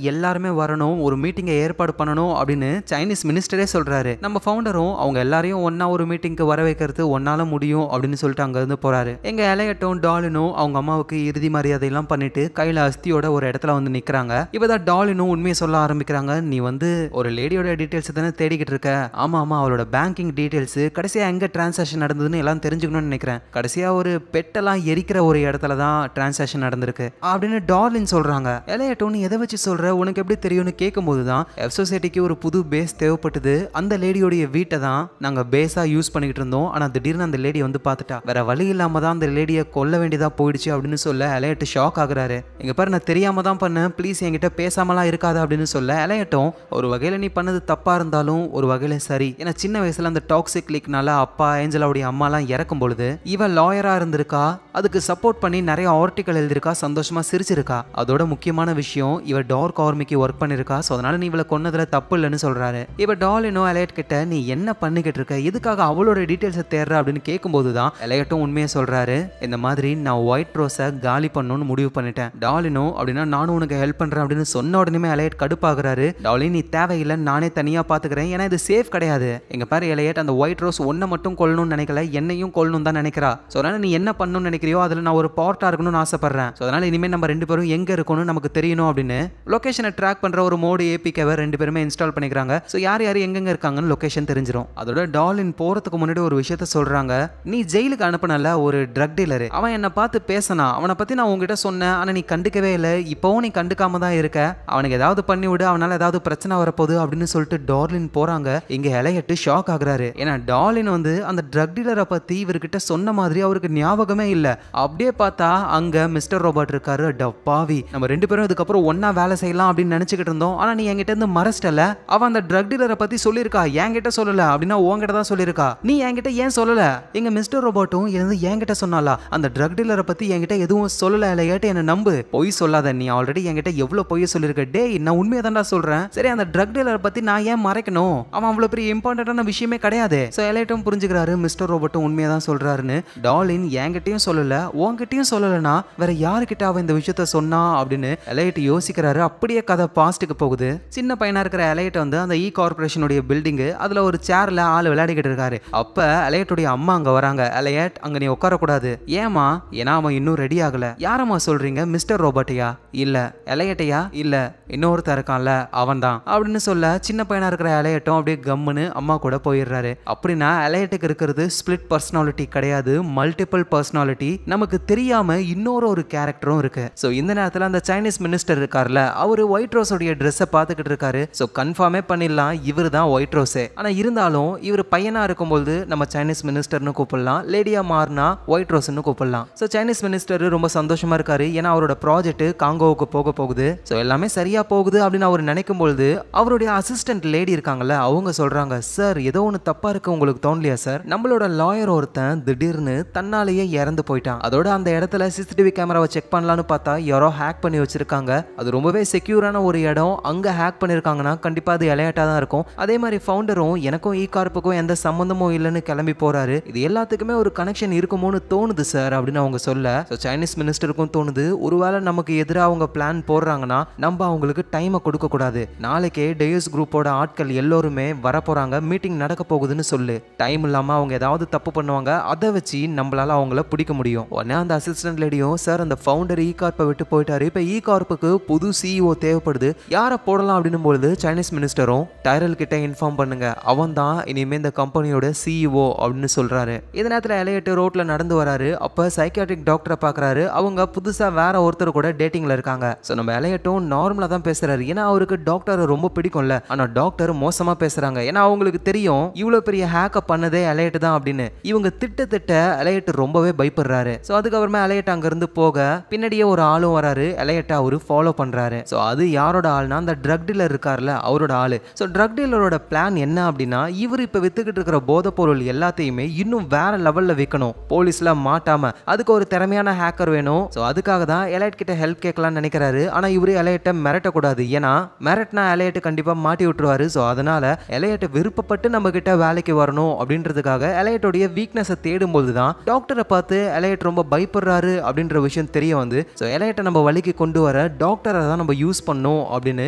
எல்லாருமே வரணும், ஒரு மீட்டிங்கை ஏற்பாடு பண்ணணும் அப்படின்னு சைனீஸ் மினிஸ்டரே சொல்றாரு. நம்ம ஃபவுண்டரும் அவங்க எல்லாரையும் ஒன்னா ஒரு மீட்டிங்க்கு வர வைக்கிறது ஒன்னால முடியும் அப்படின்னு சொல்லிட்டு அங்க இருந்து போறாரு. எங்க எலையட்டும் டாலினும் அவங்க அம்மாவுக்கு இறுதி மரியாதை எல்லாம் பண்ணிட்டு கையில அஸ்தியோட ஒரு இடத்துல வந்து நிக்கிறாங்க. இப்பதான் டாலினும் உண்மையை சொல்ல ஆரம்பிக்கிறாங்க. நீ வந்து ஒரு லேடியோட டீடைல்ஸ் தானே தேடிக்கிட்டு இருக்க? ஆமா ஆமா, அவளோட பேங்கிங் டீடைல்ஸ், கடைசியா எங்க டிரான்சாக்ஷன் நடந்ததுன்னு எல்லாம் தெரிஞ்சுக்கணும்னு நினைக்கிறேன். கடைசியா ஒரு பெட்டெல்லாம் எரிக்கிற ஒரு இடத்துல தான் டிரான்சாக்ஷன் நடந்திருக்கு அப்படின்னு டார்லின் சொல்றாங்க. எலையட்டும் நீ எதை வச்சு சொல்ற, உனக்கு எப்படி தெரியும்னு கேட்கும்போது தான் எஃப் சொசைட்டிக்கு ஒரு புது பேஸ் தேவைப்பட்டது, அந்த லேடியோடைய வீட்டை தான் நாங்க பேஸா யூஸ் பண்ணிக்கிட்டு இருந்தோம், ஆனா திடீர்னு அந்த லேடி வந்து பார்த்துட்டா, வேற வழி இல்லாம தான் அந்த லேடியை கொல்ல வேண்டியதா போயிடுச்சு அப்படின்னு சொல்ல எலையட்டு ஷாக் ஆகுறாரு. எங்க பாரு நான் தெரியாம தான் பண்ணேன், ப்ளீஸ் என்கிட்ட பேசாமலாம் இருக்காது அப்படின்னு சொல்ல எலையட்டும் ஒரு வகையில நீ பண்ணது தப்பா இருந்தாலும் ஒரு வகையில சரி, ஏன்னா சின்ன வயசுல அந்த டாக்ஸிக் லீக்னால அப்பா ஏஞ்சலாவுடைய அம்மாலாம் இறக்கும் பொழுது இவ லாயரா இருந்திருக்கா, அதுக்கு சப்போர்ட் பண்ணி நிறைய ஆர்டிகல் எழுதிருக்கா, சந்தோஷமா சிரிச்சிருக்கா, அதோட முக்கியமான விஷயம் இவ டார்க் ஆர்மிக்கு ஒர்க் பண்ணிருக்கா, சோ அதனால நீ இவளை கொன்னதுல தப்பு இல்லைன்னு சொல்றாரு. இவ டாலினோ எலையட் கிட்ட நீ என்ன பண்ணிக்கிட்டு இருக்க, எதுக்காக அவளோட டீடைல்ஸை தேடுற அப்படின்னு கேட்கும்போது தான் எலையட்டும் உண்மையை சொல்றாரு. இந்த மாதிரி நான் ஒயிட் ரோஸை காலி பண்ணணும்னு முடிவு பண்ணிட்டேன். டாலினோ அப்படின்னா நானும் உனக்கு ஹெல்ப் பண்றேன் அப்படின்னு சொன்ன உடனே எலையட் கடுப்பாகிறாரு. டாலின் நீ தேவையில்லை, நானே தனியா பாத்துக்கிறேன், ஏன்னா இது சேஃப் கிடையாது. எங்க பாரு எலையட், அந்த ஒயிட் ரோஸ் ஒன்னை மட்டும் கொல்லணும்னு நினைக்கல, என்னையும் கொல்லணும் தான் நினைக்கிறா. சோ அதனால நீ என்ன பண்ணணும்னு நினைக்கிறியோ அதுல நான் ஒரு பார்ட்டா இருக்கணும்னு ஆசைப்படுறேன். சோ அதனால இனிமே நம்ம ரெண்டு பேரும் எங்க இருக்கணும் நமக்கு தெரியணும் அப்படின்னு லொகேஷனை ட்ராக் பண்ற ஒரு மோடு ஏபிகேவை ரெண்டு பேருமே இன்ஸ்டால் பண்ணிக்கிறாங்க. சோ யார் யார் எங்கெங்க இருக்காங்கன்னு லொகேஷன் தெரிஞ்சிடும். அதோட டாலின் போறதுக்கு முன்னாடி ஒரு விஷயத்த சொல்றாங்க. நீ ஜெயிலுக்கு அனுப்பினல ஒரு ட்ரக் டீலர், அவன் என்ன பார்த்து பேசினா, அவனை பத்தி நான் உங்ககிட்ட சொன்னேன், ஆனா நீ கண்டுக்கவே இல்லை, இப்பவும் நீ கண்டுக்காம தான் இருக்க, அவனுக்கு ஏதாவது பண்ணி விடு, அவனால ஏதாவது பிரச்சனை வரப்போகுது அப்படின்னு சொல்லிட்டு டார்லின் போறாங்க. இங்க எலையட்டு ஷாக் ஆகுறாரு. ஏன்னா டார்லின் வந்து அந்த ட்ரக் டீலரை பத்தி இவர்கிட்ட சொன்ன மாதிரி அவருக்கு ஞாபகமே இல்ல. அப்படியே பார்த்தா அங்க மிஸ்டர் ரோபர்ட் இருக்காரு. டப்பாவி, நம்ம ரெண்டு பேரும் இதுக்கப்புறம் ஒன்னா வேலை செய்யலாம் அப்படின்னு நினைச்சுக்கிட்டு இருந்தோம், ஆனா நீ என்கிட்ட இருந்து மறைச்சிட்டல, அவன் அந்த ட்ரக் டீலரை பத்தி சொல்லியிருக்கா, என்கிட்ட சொல்லல அப்படின்னா உன்கிட்ட தான் சொல்லியிருக்கா, நீ என்கிட்ட ஏன் சொல்லல? எங்க மிஸ்டர் ரோபோட்டும் இருந்து என்கிட்ட சொன்னாலா, அந்த ட்ரக் டீலரை பத்தி என்கிட்ட எதுவும் சொல்லல எலையட், என்ன நம்பு, பொய் சொல்லாத, நீ ஆல்ரெடி என்கிட்ட எவ்வளவு பொய் சொல்லியிருக்க. டேய் நான் உண்மையை தான்டா சொல்றேன், சரி அந்த ட்ரக் டீலரை பத்தி நான் ஏன் மறைக்கணும், அவன் அவ்வளவு பெரிய இம்பார்ட்டன்டான விஷயமே கிடையாது. சோ எலையட்டும் புரிஞ்சுக்கிறாரு மிஸ்டர் ரோபோட்டும் உண்மையை தான் சொல்றாருன்னு. டார்லின் என்கிட்டயும் சொல்லல, உன்கிட்டயும் சொல்லலனா வேற யாருக்கிட்ட அவன் இந்த விஷயத்த சொன்னா அப்படின்னு எலையட் யோசிக்கிறாரு. அப்படியே கதை பாஸ்ட்டுக்கு போகுது. சின்ன பையனா இருக்கிற எலையட் வந்து அந்த இ கார்பரேஷனுடைய பில்டிங், அதுல ஒரு சேர்ல ஆளு விளையாடிக்கிட்டு இருக்காரு. அப்ப எலையட்டுடைய அம்மா அங்க வராங்க. எலையட் அங்க நீ உட்கார கூடாது. ஏமா? ஏன்னா அவன் இன்னும் ரெடி ஆகல. யாரம்மா சொல்றீங்க? மிஸ்டர் ரோபோட்டையா? இல்ல. எலையட்டையா? இல்ல. இன்னொருத்தர் இருக்கான்ல அவன் தான் அப்படின்னு சொல்ல சின்ன பையனா இருக்கிற எலையட்டும் அப்படியே கம்முன்னு அம்மா கூட போயிடுறாரு. அப்படின்னா எலையட்டுக்கு இருக்கிறது ஸ்பிளிட் பர்சனாலிட்டி கிடையாது, மல்டிபிள் பர்சனாலிட்டி. நமக்கு தெரியாம இன்னொரு கேரக்டரும் இருக்கு. சோ இந்த நேரத்துல அந்த சைனீஸ் மினிஸ்டர் இருக்கார்ல, அவரு ஒயிட் ரோஸோடைய ட்ரெஸ்ஸை பார்த்துக்கிட்டு இருக்காரு. சோ கன்ஃபார்மே பண்ணிடலாம் இவர் தான் ஒயிட் ரோஸே. ஆனா இருந்தாலும் இவர் பையனா இருக்கும்போது நம்ம சைனீஸ் மினிஸ்டர்னு கூப்பிடலாம், லேடியா மாறினா ஒயிட் ரோஸ்னு கூப்பிடலாம். சோ சைனீஸ் மினிஸ்டர் ரொம்ப சந்தோஷமா இருக்காரு, ஏன்னா அவரோட ப்ராஜெக்ட் காங்கோவுக்கு போக போகுது. சோ எல்லாமே சரியா போகுது அப்படின்னு அவர் நினைக்கும் பொழுது அவருடைய அசிஸ்டன்ட் லேடி இருக்காங்கல்ல, அவங்க சொல்றாங்க, சார் ஏதோ ஒன்று தப்பா இருக்கு, உங்களுக்கு தோணலையா சார்? நம்மளோட லாயர் ஒருத்தன் திடீர்னு தன்னாலேயே இறந்து போயிட்டான். அதோட அந்த இடத்துல சிசிடிவி கேமராவை செக் பண்ணலான்னு பார்த்தா யாரோ ஹேக் பண்ணி வச்சிருக்காங்க. அது ரொம்பவே செக்யூரான ஒரு இடம், அங்க ஹேக் பண்ணிருக்காங்கன்னா கண்டிப்பா அது எலையட்டா தான் இருக்கும். அதே மாதிரி ஃபவுண்டரும் எனக்கும் இ கார்ப்புக்கும் எந்த சம்பந்தமும் இல்லைன்னு கிளம்பி போறாரு. இது எல்லாத்துக்குமே ஒரு கனெக்ஷன் இருக்குமோன்னு தோணுது சார் அப்படின்னு அவங்க சொல்ல சைனீஸ் மினிஸ்டருக்கும் தோணுது, ஒருவேளை நமக்கு எதிராக அவங்க பிளான் போடுறாங்கன்னா நம்ம அவங்களுக்கு டைமை கொடுக்க கூடாது. நாளைக்கே டேஸ் குரூப்போட ஆட்கள் எல்லோருமே வரப்போறாங்க, மீட்டிங் நடக்க போகுதுன்னு சொல்லு. டைம் இல்லாம அவங்க ஏதாவது தப்பு பண்ணுவாங்க, அதை வச்சு நம்மளால அவங்கள பிடிக்க முடியும். உடனே அந்த அசிஸ்டன்ட் லேடியும், சார் அந்த ஃபவுண்டர் இ கார்ப்பை விட்டு போயிட்டாரு, இப்ப இ கார்ப்புக்கு புது சிஇஓ தேவைப்படுது, யாரை போடலாம் அப்படின்னு பொழுது சைனீஸ் மினிஸ்டரும் டைரல் கிட்ட இன்ஃபார்ம் பண்ணுங்க, அவன் தான் இனிமே இந்த கம்பெனியோட சிஇஓ அப்படின்னு சொல்றாரு. இந்த நேரத்தில் எலையட் ரோட்ல நடந்து வராரு. அப்ப சைக்கியாட்ரிக் டாக்டரை பாக்குறாரு. அவங்க புதுசா வேற ஒருத்தர் கூட டேட்டிங்ல இருக்காங்க. சோ நம்ம எலையட்டும் நார்மலா தான் பேசுறாரு, ஏன்னா அவருக்கு டாக்டர் ரொம்ப பிடிக்கும்ல. ஆனா டாக்டர் மோசமா பேசுறாங்க, ஏன்னா அவங்களுக்கு தெரியும் இவ்வளவு பெரிய ஹேக்க பண்ணதே எலையட் தான் அப்படின்னு. இவங்க திட்ட எலையட் ரொம்பவே பயப்படுறாரு. சோ அதுக்கப்புறமா எலையட் அங்க இருந்து போக பின்னாடியே ஒரு ஆளும் வராரு. எலையட் அவரு ஃபாலோ பண்றாரு. சோ அது யாரோட ஆள்னா அந்த ட்ரக் டீலர் இருக்கார்ல அவரோட ஆளு. சோ ட்ரக் டீலரோட பிளான் என்ன அப்படின்னா, இவர் இப்ப வித்துக்கிட்டு இருக்கிற போதை பொருள் எல்லாத்தையுமே இன்னும் வேற லெவல்ல விற்கணும், போலீஸ்ல மாட்டாம. அதுக்கு ஒரு திறமையான ஹேக்கர் வேணும். சோ அதுக்காக தான் எலையட் கிட்ட ஹெல்ப் கேட்கலாம்னு நினைக்கிறாரு. ஆனா இவரு எலையட்டை மிரட்டக்கூடாது, ஏன்னா மிரட்டினா எலையட் கண்டிப்பா மாட்டி விட்டுருவாரு. சோ அதனால எலையட் விருப்பப்பட்டு நம்ம கிட்ட வேலைக்கு வரணும் அப்படின்றதுக்காக எலையட்டோடைய வீக்னஸை தேடும்போது தான் டாக்டரை பார்த்து எலையட் ரொம்ப பயப்படுறாரு அப்படின்ற விஷயம் தெரிய வந்து ஸோ எலையட்டை நம்ம வழிக்கு கொண்டு வர டாக்டரை தான் நம்ம யூஸ் பண்ணோம் அப்படின்னு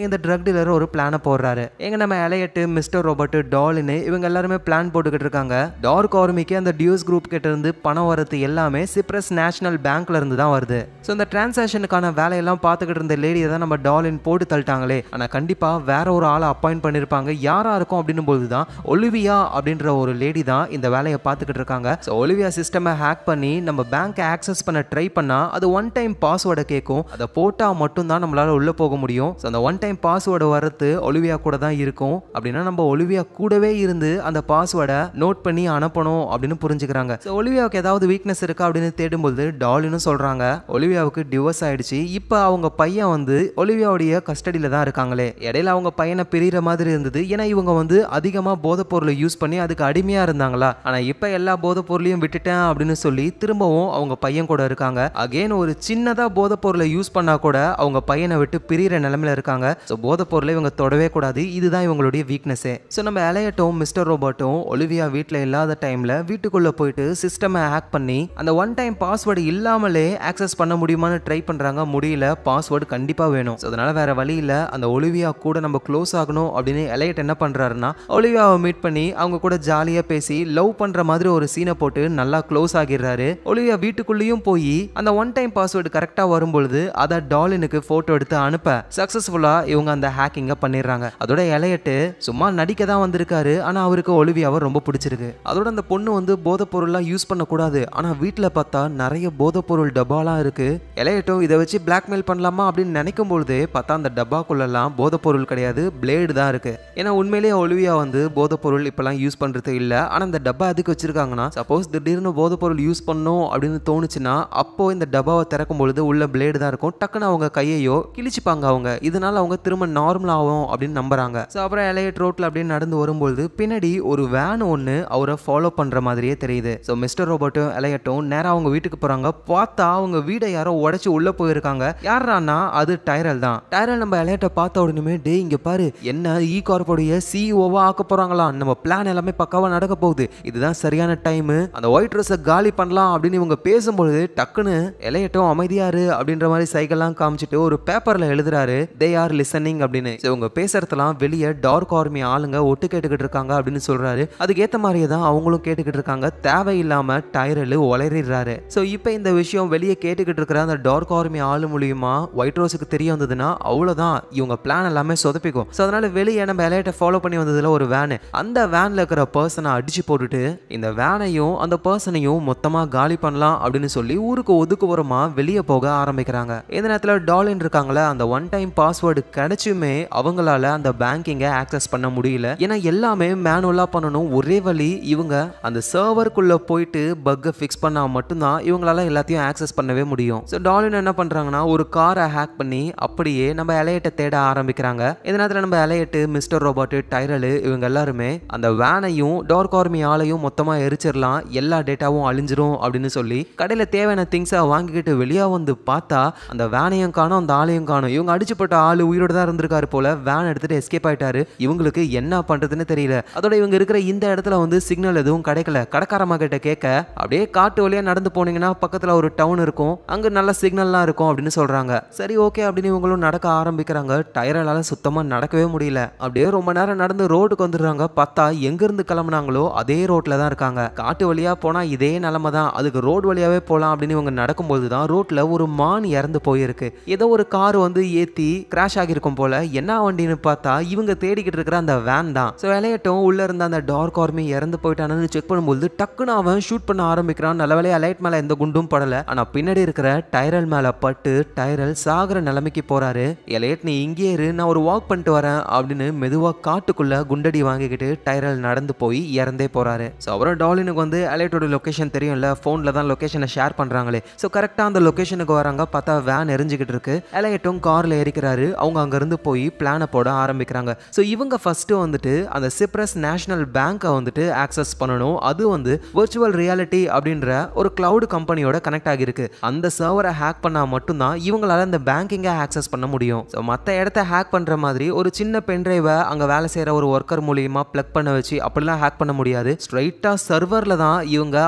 இந்த ட்ரக் டீலர் ஒரு பிளானை போடுறாரு. எங்க நம்ம எலையட், மிஸ்டர் ரோபர்ட், டாலின் இவங்க எல்லாருமே பிளான் போட்டுக்கிட்டு இருக்காங்க. டார்க் ஆர்மிக்கு அந்த டியூஸ் குரூப் கிட்ட இருந்து பணம் வரது எல்லாமே சிப்ரஸ் நேஷனல் பேங்க்ல இருந்து தான் வருது. ஸோ இந்த டிரான்சாக்ஷனுக்கான வேலையெல்லாம் பார்த்துக்கிட்டு இருந்த லேடியை தான் நம்ம டாலின் போட்டு தள்ளிட்டாங்களே. ஆனால் கண்டிப்பா வேற ஒரு ஆளை அப்பாயிண்ட் பண்ணிருப்பாங்க. யாரா இருக்கும் அப்படின்னும் போது தான் ஒலிவியா அப்படின்ற ஒரு லேடி தான் இந்த வேலையை பார்த்துக்கிட்டு இருக்காங்க. ஸோ ஒலிவியா சிஸ்டமை ஹேக் பண்ணி நம்ம பேங்க்கை ஆக்சஸ் பண்ண ட்ரை பண்ணா அது ஒன் டைம் பாஸ்வேர்டை கேட்கும். அதை போட்டால் மட்டும்தான் நம்மளால உள்ள போக முடியும். ஸோ அந்த ஒன் டைம் பாஸ்வேர்டு வரது ஒலிவியா கூட தான் இருக்கும். அப்படின்னா நம்ம ஒலிவியா கூடவே இருந்து அந்த பாஸ்வேர்டை நோட் பண்ணி அனுப்பணும் அப்படின்னு புரிஞ்சுக்கிறாங்க. ஸோ ஒலிவியாவுக்கு ஏதாவது வீக்னஸ் இருக்கா அப்படின்னு தேடும்போது டாலினும் சொல்றாங்க ஒலிவியாவுக்கு டிவோர்ஸ் ஆயிடுச்சு. இப்போ அவங்க பையன் வந்து ஒலிவியாவுடைய கஸ்டடியில தான் இருக்காங்களே. இடையில அவங்க பையனை பிரிகிற மாதிரி இருந்தது. ஏன்னா இவங்க வந்து அதிகமா போதைப் பொருளை யூஸ் பண்ணி அதுக்கு அடிமையா இருந்தாங்களா. ஆனா இப்ப எல்லா போதைப் பொருளையும் விட்டுட்டேன் அப்படின்னு சொல்லி திரும்பவும் அவங்க பையன் கூட இருக்காங்க. அகைன் ஒரு சின்னதா போதைப் பொருளை யூஸ் பண்ணா கூட அவங்க பையனை விட்டு பிரிகிற நிலைமையில இருக்காங்க. ஸோ போதைப் பொருளை இவங்க தொடவே கூடாது. இதுதான் இவங்களுடைய வீக்னஸே. ஸோ நம்ம எலையட்டும் மிஸ்டர் ரோபர்ட்டும் ஒலிவியா வீட்டில் இல்லாத டைம்ல வீட்டுக்குள்ள போயிட்டு சிஸ்டமை ஹேக் பண்ணி அந்த ஒன் டைம் பாஸ்வேர்டு இல்லாமலே ஆக்சஸ் பண்ண முடியுமான்னு ட்ரை பண்றாங்க. முடியல. பாஸ்வேர்டு கண்டிப்பா வேணும். ஸோ அதனால வேற வழி இல்ல. அந்த ஒலிவியா கூட நம்ம க்ளோஸ் ஆகணும் அப்படின்னு எலையட் என்ன பண்றாருன்னா ஒலிவியாவை மீட் பண்ணி அவங்க கூட ஜாலியா பேசி லவ் பண்ற மாதிரி ஒரு சீனை போட்டு நல்லா க்ளோஸ் ஆகிடுறாரு. ஒலிவியா வீட்டுக்குள்ளேயும் போய் அந்த ஒன் டைம் பாஸ்வேர்டு கரெக்டா வரும்பொழுது அதை டாலினுக்கு போட்டோ எடுத்து அனுப்ப சக்சஸ்ஃபுல்லா இவங்க அந்த ஹேக்கிங்க பண்ணிடுறாங்க. அதோட எலையட் சும்மா நடிக்க தான் வந்திருக்காரு. ஆனா அவருக்கு ஒலிவியாவை ரொம்ப பிடிச்சிருக்கு. அதோட அந்த பொண்ணு வந்து போதைப் பொருள்லாம் யூஸ் பண்ணக்கூடாது. ஆனா வீட்டில் பார்த்தா நிறைய போதைப் பொருள் டப்பாலாம் இருக்கு. எலையட்டும் இதை வச்சு பிளாக்மெயில் பண்ணலாமா அப்படின்னு நினைக்கும் பொழுது பார்த்தா அந்த டப்பாக்குள்ளெல்லாம் போதைப் பொருள் கிடையாது, பிளேடு தான் இருக்கு. ஏன்னா உண்மையிலேயே ஒலிவியா வந்து போதைப் பொருள் இப்பெல்லாம் யூஸ் பண்றது இல்ல. ஆனா இந்த டப்பா எதுக்கு வச்சிருக்காங்கன்னா சப்போஸ் திடீர்னு போதைப் பொருள் யூஸ் பண்ணணும் அப்படின்னு தோணுச்சுன்னா அப்போ இந்த டப்பாவை திறக்கும் பொழுது உள்ள பிளேடு தான் இருக்கும். டக்குன்னு அவங்க கையையோ கிழிச்சுப்பாங்க அவங்க. இதனால அவங்க திரும்ப நார்மல் ஆகும் அப்படின்னு நம்புறாங்க. ஸோ அப்புறம் எலையட் ரோட்ல அப்படின்னு நடந்து வரும்போது பின்னாடி ஒரு வேன் ஒன்று அவரை ஃபாலோ பண்ற மாதிரியே தெரியுது. ஸோ மிஸ்டர் ரோபர்ட்டும் எலையட்டும் நேராக அவங்க வீட்டுக்கு போறாங்க. பார்த்தா அவங்க வீடை யாரோ உடைச்சு உள்ள போயிருக்காங்க. யாரானா அது டைரல் தான். டைரல் நம்ம எலையட்டை பார்த்த உடனே டே இங்க பாரு என்ன இ கார்போடைய சிஇஓவா ஆக்க போறாங்களாம். நம்ம பிளான் எல்லாமே பக்காவா நடக்க போகுது. இதுதான் சரியான டைம். அந்த ஒயிட் ரோஸை காலி பண்ணலாம் அப்படின்னு இவங்க பேசும்பொழுது டக்குன்னு எலையட்டும் அமைதியாரு அப்படின்ற மாதிரி சைக்கிள்லாம் காமிச்சிட்டு ஒரு பேப்பர்ல எழுதுறாரு தே ஆர் லிசனிங் அப்படின்னு. இவங்க பேசுறதெல்லாம் வெளியே டார்க் ஆர்மி ஆளுங்க ஒட்டு கேட்டுக்கிட்டு இருக்காங்க அப்படின்னு சொல்றாரு. அதுக்கு ஏத்த மாதிரியே தான் அவங்களும் கேட்டுக்கிட்டு இருக்காங்க. தேவையில்லாம டைரல் உளறிடுறாரு. ஸோ இப்போ இந்த விஷயம் வெளியே கேட்டுக்கிட்டு இருக்கிற அந்த டார்க் ஆர்மி ஆளு மூலியமா ஒயிட் ரோஸுக்கு தெரிய வந்ததுன்னா அவ்வளவுதான் இவங்க பிளான் எல்லாமே சொதப்பிக்கும். ஸோ அதனால வெளியே நம்ம எலையட்டை ஃபாலோ பண்ணி வந்ததுல ஒரு வேன், அந்த வேன்ல இருக்கிற பர்சனை அடிச்சு போட்டுட்டு இந்த வேனையும் அந்த பர்சனையும் மொத்தமா காலி பண்ணலாம் அப்படின்னு சொல்லி ஊருக்கு ஒதுக்குப்புறமா வெளியே போக ஆரம்பிக்கிறாங்க. இந்த நேரத்தில் டாலின் இருக்காங்களே அந்த ஒன் டைம் பாஸ்வேர்டு கிடைச்சுமே அவங்களால அந்த பேங்கிங்கை ஆக்சஸ் பண்ண முடியல. ஏன்னா எல்லாமே மேனுவலா பண்ணணும். ஒரே வழி இவங்க அந்த சர்வருக்குள்ள போயிட்டு பக்கை ஃபிக்ஸ் பண்ணா மட்டும்தான் இவங்களால எல்லாத்தையும் ஆக்சஸ் பண்ணவே முடியும். ஸோ டாலின் என்ன பண்றாங்கன்னா ஒரு காரை ஹேக் பண்ணி அப்படியே நம்ம எலையட்டை தேட ஆரம்பிக்கிறாங்க. இந்த நேரத்தில் நம்ம எலையட்டு, மிஸ்டர் ரோபர்ட், டைரல் இவங்க எல்லாருமே அந்த வேனையும் டார்க் ஆர்மி ஆளையும் மொத்தமா எரிச்சிடலாம், எல்லா டேட்டாவும் அழிஞ்சிரும் அப்படின்னு சொல்லி கடையில தேவையான திங்ஸை வாங்கிக்கிட்டு வெளியே வந்து பார்த்தா அந்த வேனையும் காணும் அந்த ஆளையும் காணும். இவங்க அடிச்சுப்பட்ட ஆளு உயிரோட தான் இருந்திருக்காரு போல. வேன் எடுத்துட்டு எஸ்கேப் ஆயிட்டாரு. இவங்களுக்கு என்ன பண்றதுன்னு தெரியல. அதோட இவங்க இருக்கிற இந்த இடத்துல வந்து சிக்னல் எதுவும் கிடைக்கல. கடைக்காரமா கிட்ட கேட்க அப்படியே காட்டு வழியா நடந்து போனீங்கன்னா பக்கத்துல ஒரு டவுன் இருக்கும், அங்க நல்ல சிக்னல்லாம் இருக்கும் அப்படின்னு சொல்றாங்க. சரி ஓகே அப்படின்னு இவங்களும் நடக்க ஆரம்பிக்கிறாங்க. டயரால சுத்தமா நடக்கவே முடியல. அப்படியே ரொம்ப நேரம் நடந்து ரோடுக்கு வந்துடுறாங்க. பார்த்தா எங்க இருந்து கிளம்புனாங்களோ அதே ரோட்ல தான் இருக்காங்க. காட்டு வழியா போனா இதே நிலைமை தான், அதுக்கு ரோடு வழியாவே போலாம் அப்படின்னு இவங்க நடக்கும்போது தான் ரோட்ல ஒரு மான் இறந்து போயிருக்கு. ஏதோ ஒரு கார் வந்து ஏத்தி கிராஷ் ஆகிருக்கும் போல. என்ன வண்டின்னு பார்த்தா இவங்க தேடிக்கிட்டு இருக்கிற அந்த வேன் தான். ஸோ எலையட்டும் உள்ள இருந்த அந்த டார்க் ஆர்மி இறந்து போயிட்டானு செக் பண்ணும்போது டக்குன்னு அவன் ஷூட் பண்ண ஆரம்பிக்கிறான். நல்ல வேலையா எலையட் மேல எந்த குண்டும் படல. ஆனா பின்னாடி இருக்கிற டைரல் மேல பட்டு டைரல் சாகுற நிலைமைக்கு போறாரு. எலையட் நீ இங்கே இரு, நான் ஒரு வாக் பண்ணிட்டு வரேன் அப்படின்னு மெதுவா காட்டுக்குள்ள குண்டடி வாங்கிக்கிட்டு டைரல் நடந்து போய் இறந்தே போறாரு. ஸோ அப்புறம் டாலினுக்கு வந்து எலையட்டோட லொகேஷன் தெரியும்ல, போன்ல தான் லொகேஷனை ஷேர் பண்றாங்களே. ஸோ கரெக்டா அந்த லொகேஷனுக்கு வராங்க. பார்த்தா வேன் எரிஞ்சுக்கிட்டு இருக்கு. எலையட்டும் கார்ல ஏறிக்கிறாரு. அவங்க அங்க இருந்து போய் பிளானை போட ஆரம்பிக்கிறாங்க. ஸோ இவங்க ஃபர்ஸ்ட் வந்துட்டு அந்த சிப்ரஸ் நேஷனல் பேங்கை வந்துட்டு ஆக்சஸ் பண்ணணும். அது வந்து விர்ச்சுவல் ரியாலிட்டி அப்படின்ற ஒரு கிளவுட் கம்பெனியோட கனெக்ட் ஆகிருக்கு. அந்த சர்வரை ஹேக் பண்ணா மட்டும்தான் இவங்களால இந்த பேங்கிங்கை ஆக்சஸ் பண்ண முடியும். ஸோ மற்ற இடத்த ஹேக் பண்ற மாதிரி ஒரு சின்ன பென்ட்ரைவை அங்க வேலை செய்யற ஒரு ஒர்க்கர் மூலியமா பிளக் வெப் பண்ண வச்சு அப்படிலாம் ஹேக் பண்ண முடியாது. ஸ்ட்ரைட்டா சர்வர்ல தான்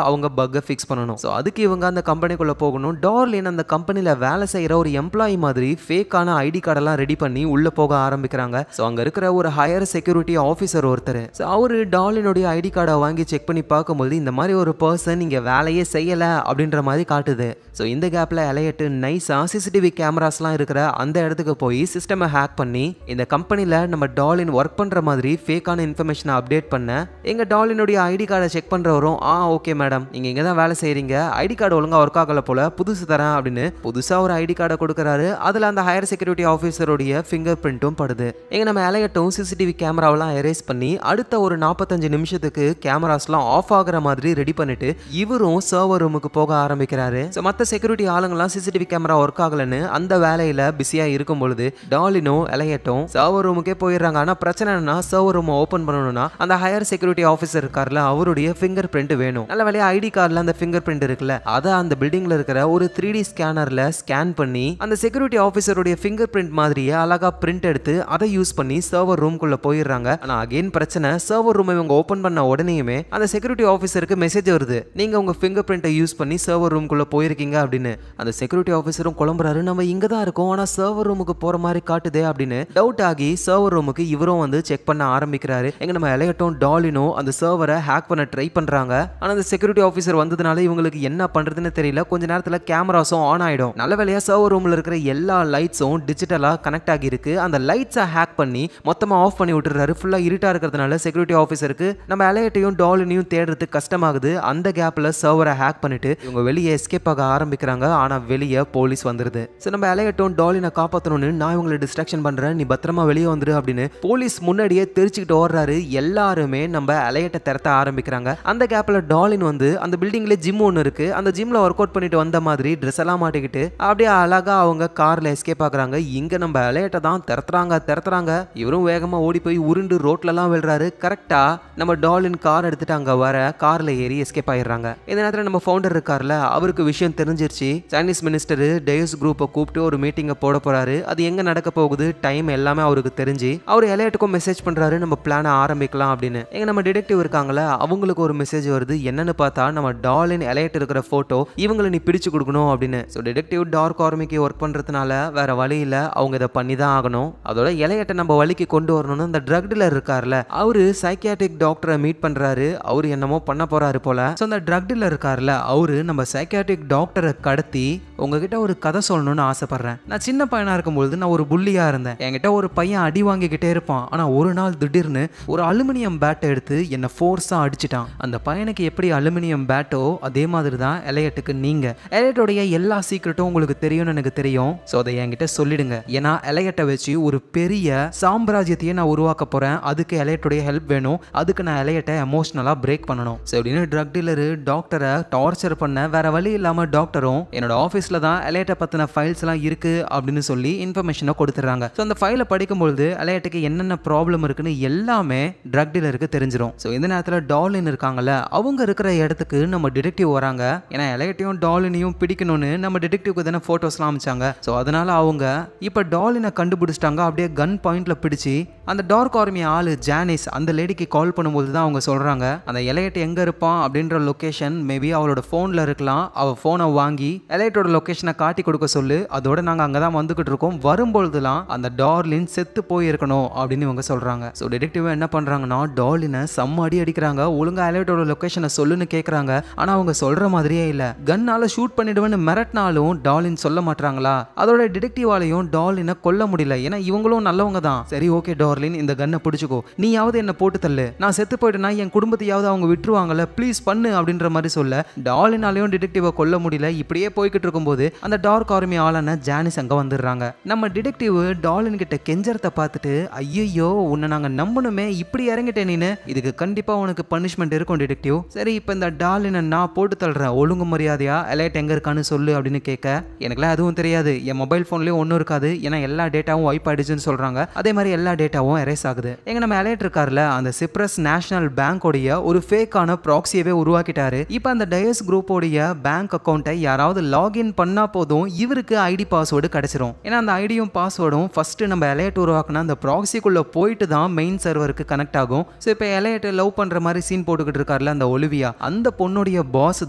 அவங்க பக்கை ஃபிக்ஸ் பண்ணணும். ஸோ அதுக்கு இவங்க அந்த கம்பெனிக்குள்ள போகணும். டார்லின் அந்த கம்பெனில வேலை செய்யற ஒரு எம்ப்ளாயி மாதிரி ஃபேக்கான ஐடி கார்டெல்லாம் ரெடி பண்ணி உள்ள போக ஆரம்பிக்கிறாங்க. ஸோ அங்க இருக்கிற ஒரு ஹையர் செக்யூரிட்டி ஆஃபீஸர் ஒருத்தர், ஸோ அவரு டார்லினுடைய ஐடி கார்டை வாங்கி செக் பண்ணி பார்க்கும்போது இந்த மாதிரி ஒரு பர்சன் இங்க வேலையே செய்யல அப்படின்ற மாதிரி காட்டுது. ஸோ இந்த கேப்ல எலையட் நைஸா சிசிடிவி கேமராஸ்லாம் இருக்கிற அந்த இடத்துக்கு போய் சிஸ்டமை ஹேக் பண்ணி இந்த கம்பெனில நம்ம டார்லின் ஒர்க் பண்ற மாதிரி ஃபேக்கான இன்ஃபர்மேஷனை அப்டேட் பண்ண எங்க டார்லினுடைய ஐடி கார்டை செக் பண்றவரும் ஓகே மேடம், நீங்க இங்க தான் வேலை செய்றீங்க, ஐடி கார்டு ஒழுங்கா ஒர்க் ஆகல போல, புதுசு தரேன் அப்படின்னு புதுசா ஒரு ஐடி கார்டை கொடுக்கறாரு. அதுல அந்த ஹையர் செக்யூரிட்டி ஆஃபீஸருடைய ஃபிங்கர் பிரிண்ட்டும் படுது. எங்க நம்ம எலையட்டும் சிசிடிவி கேமராவெல்லாம் எரேஸ் பண்ணி அடுத்த ஒரு 45 நிமிஷத்துக்கு கேமராஸ்லாம் ஆஃப் ஆகுற மாதிரி ரெடி பண்ணிட்டு இவரும் சர்வர் ரூமுக்கு போக ஆரம்பிக்கிறாரு. ஸோ மற்ற செக்யூரிட்டி ஆளுங்கெல்லாம் சிசிடிவி கேமரா ஒர்க் ஆகலன்னு அந்த வேலையில பிஸியா இருக்கும் பொழுது டார்லினும் எலையட்டும் சர்வர் ரூமுக்கே போயிடுறாங்க. ஆனா பிரச்சனை என்னன்னா சர்வர் ரூம் ஓபன் பண்ணணும்னா அந்த ஹையர் செக்யூரிட்டி ஆஃபீஸர் இருக்கார்ல அவருடைய ஃபிங்கர் பிரிண்ட் வேணும். நல்ல வேலையா ஐடி கார்டுல அந்த ஃபிங்கர் பிரிண்ட் இருக்குல்ல, அதை அந்த பில்டிங்ல இருக்கிற ஒரு 3D ஸ்கேனர்ல ஸ்கேன் பண்ணி அந்த செக்யூரிட்டி ஆஃபீஸருடைய ஃபிங்கர் பிரிண்ட் மாதிரியே அழகா பிரிண்ட் எடுத்து அதை யூஸ் பண்ணி சர்வர் ரூம்குள்ள போயிடுறாங்க. ஆனா அகைன் பிரச்சனை, சர்வர் ரூம் இவங்க ஓபன் பண்ண உடனேயுமே அந்த செக்யூரிட்டி ஆஃபீஸருக்கு மெசேஜ் வருது, நீங்க உங்க ஃபிங்கர் பிரிண்ட்டை யூஸ் பண்ணி சர்வர் ரூம்குள்ள போயிருக்கீங்க அப்படின்னு. அந்த செக்யூரிட்டி ஆஃபீஸரும் குழம்புறாரு, நம்ம இங்க தான் இருக்கோம் ஆனா சர்வர் ரூமுக்கு போற மாதிரி காட்டுதே அப்படின்னு டவுட் ஆகி சர்வர் ரூமுக்கு இவரும் வந்து செக் பண்ண ஆரம்பிக்கிறாரு. எங்க நம்ம எலையட்டும் டார்லினும் அந்த சர்வரை ஹேக் பண்ண ட்ரை பண்றாங்க. ஆனா அந்த செக்யூரிட்டி ஆஃபீஸர் வந்ததுனால இவங்களுக்கு என்ன பண்றதுன்னு தெரியல. கொஞ்ச நேரத்துல கேமராஸும் ஆன் ஆயிடும். நல்ல வேலையா சர்வர் ரூம்ல இருக்கிற எல்லா லைட்ஸும் டிஜிட்டலா கனெக்ட் ஆகி இருக்கு. அந்த லைட்ஸை ஹேக் பண்ணி மொத்தமா ஆஃப் பண்ணி விட்டுறாரு. ஃபுல்லா இருட்டா இருக்கிறதுனால செக்யூரிட்டி ஆஃபீஸருக்கு நம்ம எலையட்டையும் டார்லினையும் தேடுறது கஷ்டமாகுது. அந்த கேப்ல சர்வரை ஹேக் பண்ணிட்டு இவங்க வெளியே எஸ்கேப் ஆக ஆரம்பிக்கிறாங்க. ஆனா வெளியே போலீஸ் வந்துருது. ஸோ நம்ம எலையட்டும் டார்லினை காப்பாற்றணும்னு நான் இவங்களை டிஸ்ட்ராக்ஷன் பண்றேன், நீ பத்திரமா வெளியே வந்துரு அப்படின்னு போலீஸ் முன்னாடியே தெரிச்சுக்கிட்டு ஓடுறாரு. எல்லாருமே நம்ம எலையட்டை திறத்த ஆரம்பிக்கிறாங்க. அந்த கேப்ல டார்லின் வந்து அந்த பில்டிங்ல ஜிம் ஒன்று இருக்கு, அந்த ஜிம்ல ஒர்க் அவுட் பண்ணிட்டு வந்த மாதிரி ட்ரெஸ் எல்லாம் மாட்டிக்கிட்டு அப்படியே அழகா அவங்க கார்ல எஸ்கேப் ஆகுறாங்க. இங்க நம்ம எலையட்டை தான் திறத்துறாங்க. இவரும் வேகமா ஓடி போய் உருண்டு ரோட்ல எல்லாம் விழுறாரு. கரெக்டா நம்ம டார்லின் கார் எடுத்துட்டு அங்க வர கார்ல ஏறி எஸ்கேப் ஆயிடுறாங்க. இந்த நேரத்தில் நம்ம ஃபவுண்டர் இருக்கார்ல அவருக்கு விஷயம் தெரிஞ்சிருச்சு. சைனீஸ் மினிஸ்டர் டயஸ் குரூப்பை கூப்பிட்டு ஒரு மீட்டிங்கை போட போறாரு. அது எங்க நடக்க போகுது டைம் எல்லாமே அவருக்கு தெரிஞ்சு அவர் எலையட்டுக்கும் மெசேஜ் பண்றாரு, நம்ம பிளானை ஆரம்பிக்கலாம் அப்படின்னு. எங்க நம்ம டிடெக்டிவ் இருக்காங்களா அவங்களுக்கு ஒரு மெசேஜ் வருது. என்னன்னு பார்த்தா நம்ம டார்லின் எலையட் இருக்கிற போட்டோ இவங்களை நீ பிடிச்சு கொடுக்கணும் அப்படின்னு. ஸோ டிடெக்டிவ் டார்க் ஆர்மிக்கு ஒர்க் பண்றதுனால வேற வழி இல்ல, அவங்க இதை பண்ணி தான் ஆகணும். அதோட எலையட்டை நம்ம வழிக்கு கொண்டு வரணும்னு இந்த ட்ரக் டீலர் இருக்கார்ல அவரு சைக்கியாட்ரிக் டாக்டரை மீட் பண்றாரு. அவரு என்னமோ பண்ண போறாரு போல. ஸோ அந்த ட்ரக் டீலர் இருக்கார்ல அவரு நம்ம சைக்கியாட்ரிக் டாக்டரை கடத்தி உங்ககிட்ட ஒரு கதை சொல்லணும்னு ஆசைப்படுறேன். நான் சின்ன பையனா இருக்கும்போது நான் ஒரு புள்ளியா இருந்தேன். என்கிட்ட ஒரு பையன் அடி வாங்கிக்கிட்டே இருப்பான். ஆனா ஒரு நாள் திடீர்னு ஒரு அலுமினியம் பேட்டை எடுத்து என்ன ஃபோர்ஸா அடிச்சிட்டான். அந்த பையனுக்கு எப்படி அலுமினியம் பேட்டோ அதே மாதிரி தான் எலையட்டுக்கு நீங்க. எலையட்டோடைய எல்லா சீக்ரெட்டும் உங்களுக்கு தெரியும்னு எனக்கு தெரியும். ஸோ அதை என்கிட்ட சொல்லிடுங்க. ஏன்னா எலையட்டை வச்சு ஒரு பெரிய சாம்ராஜ்யத்தையே நான் உருவாக்க போறேன். அதுக்கு எலையட்டோடைய ஹெல்ப் வேணும். அதுக்கு நான் எலையட்டை எமோஷனலா பிரேக் பண்ணணும். ஸோ அப்படின்னு ட்ரக் டீலரு டாக்டரை டார்ச்சர் பண்ண வேற வழி இல்லாம டாக்டரும் என்னோட ஆஃபீஸ்ல தான் எலையட்டை பத்தின ஃபைல்ஸ் எல்லாம் இருக்கு அப்படின்னு சொல்லி இன்ஃபர்மேஷனை கொடுத்துறாங்க. ஸோ அந்த ஃபைலை படிக்கும்பொழுது எலையட்டுக்கு என்னென்ன ப்ராப்ளம் இருக்குன்னு எல்லாமே ட்ரக் டீலருக்கு தெரிஞ்சிடும். ஸோ இந்த நேரத்தில் டார்லின் இருக்காங்கல்ல அவங்க இருக்கிற இடத்துக்கு நம்ம டிடெக்டிவ் வராங்க. ஏன்னா எலையட்டையும் டார்லினையும் பிடிக்கணும்னு நம்ம டிடெக்டிவ்க்கு தானே ஃபோட்டோஸ்லாம் அமைச்சாங்க. ஸோ அதனால அவங்க இப்போ டார்லினை கண்டுபிடிச்சிட்டாங்க. அப்படியே கன் பாயிண்ட்ல பிடிச்சி அந்த டார்க் ஆர்மி ஆளு ஜானிஸ் அந்த லேடிக்கு கால் பண்ணும்போது தான் அவங்க சொல்றாங்க அந்த எலையட் எங்க இருப்பான் அப்படின்ற லொகேஷன் மேபி அவளோட போன்ல இருக்கலாம். அவ போனை வாங்கி எலையட்டோட லொகேஷனை காட்டி கொடுக்க சொல்லு. அதோட நாங்க அங்கதான் வந்துகிட்டு இருக்கோம். வரும்பொழுதுலாம் அந்த டார்லின் செத்து போயிருக்கணும் அப்படின்னு இவங்க சொல்றாங்க. ஸோ டிடெக்டிவ் என்ன பண்றாங்கன்னா டார்லினை செம்ம அடி அடிக்கிறாங்க. ஒழுங்கா எலையட்டோட லொகேஷனை சொல்லுன்னு கேட்கறாங்க. ஆனா அவங்க சொல்ற மாதிரியே இல்ல. கன்னால ஷூட் பண்ணிடுவேன்னு மிரட்டினாலும் டார்லின் சொல்ல மாட்டாங்களா. அதோட டிடெக்டிவாலையும் டார்லினை கொல்ல முடியல. ஏன்னா இவங்களும் நல்லவங்க தான். சரி ஓகே டார்லின் இந்த கன்னை பிடிச்சுக்கோ, நீயாவது என்ன போட்டு தள்ளு, நான் செத்து போயிட்டேன்னா என் குடும்பத்தையாவது அவங்க விட்டுருவாங்கல்ல, ப்ளீஸ் பண்ணு அப்படின்ற மாதிரி சொல்ல டார்லினாலையும் டிடெக்டிவை கொல்ல முடியல. இப்படியே போய்கிட்டு இருக்கும்போது அந்த டார்க் ஆர்மி ஆளான ஜானிஸ் அங்க வந்துடுறாங்க. நம்ம டிடெக்டிவ் டார்லின் கிட்ட கெஞ்சறத்தை பார்த்துட்டு ஐயோ உன்னை நாங்க நம்பணுமே, இப்படி இறங்கிட்டேன் நீனு, இதுக்கு கண்டிப்பா உனக்கு பனிஷ்மெண்ட் இருக்கும் டிடெக்டிவ். சரி இப்போ இந்த டார்லினை நான் போட்டு தள்ளுறேன், ஒழுங்கு மரியாதையா எலையட் எங்க இருக்கான்னு சொல்லு அப்படின்னு கேட்க எனக்குலாம் எதுவும் தெரியாது, என் மொபைல் போன்லயும் ஒன்றும் இருக்காது, ஏன்னா எல்லா டேட்டாவும் வைப் ஆயிடுச்சுன்னு சொல்றாங்க. அதே மாதிரி எல்லா டேட்டாவும் எரேஸ் ஆகுது. எங்க நம்ம எலையட் இருக்கார்ல அந்த சிப்ரஸ் நேஷனல் பேங்கோடைய ஒரு ஃபேக்கான ப்ராக்சியவே உருவாக்கிட்டாரு. இப்போ அந்த டயஸ் குரூப்போடைய பேங்க் அக்கௌண்ட்டை யாராவது லாகின் பண்ணா போதும் இவருக்கு ஐடி பாஸ்வேர்டு கிடைச்சிரும். ஏன்னா அந்த ஐடியும் பாஸ்வேர்டும் ஃபர்ஸ்ட் நம்ம எலையட் உருவாக்குனா அந்த ப்ராக்ஸிக்குள்ள போயிட்டு தான் மெயின் சர்வருக்கு கனெக்ட் ஆகும். ஸோ இப்போ எலையட் லவ் பண்ற மாதிரி சீன் போட்டுக்கிட்டு இருக்காருல அந்த ஒலிவியா, அந்த பொண்ணுடைய பாஸ்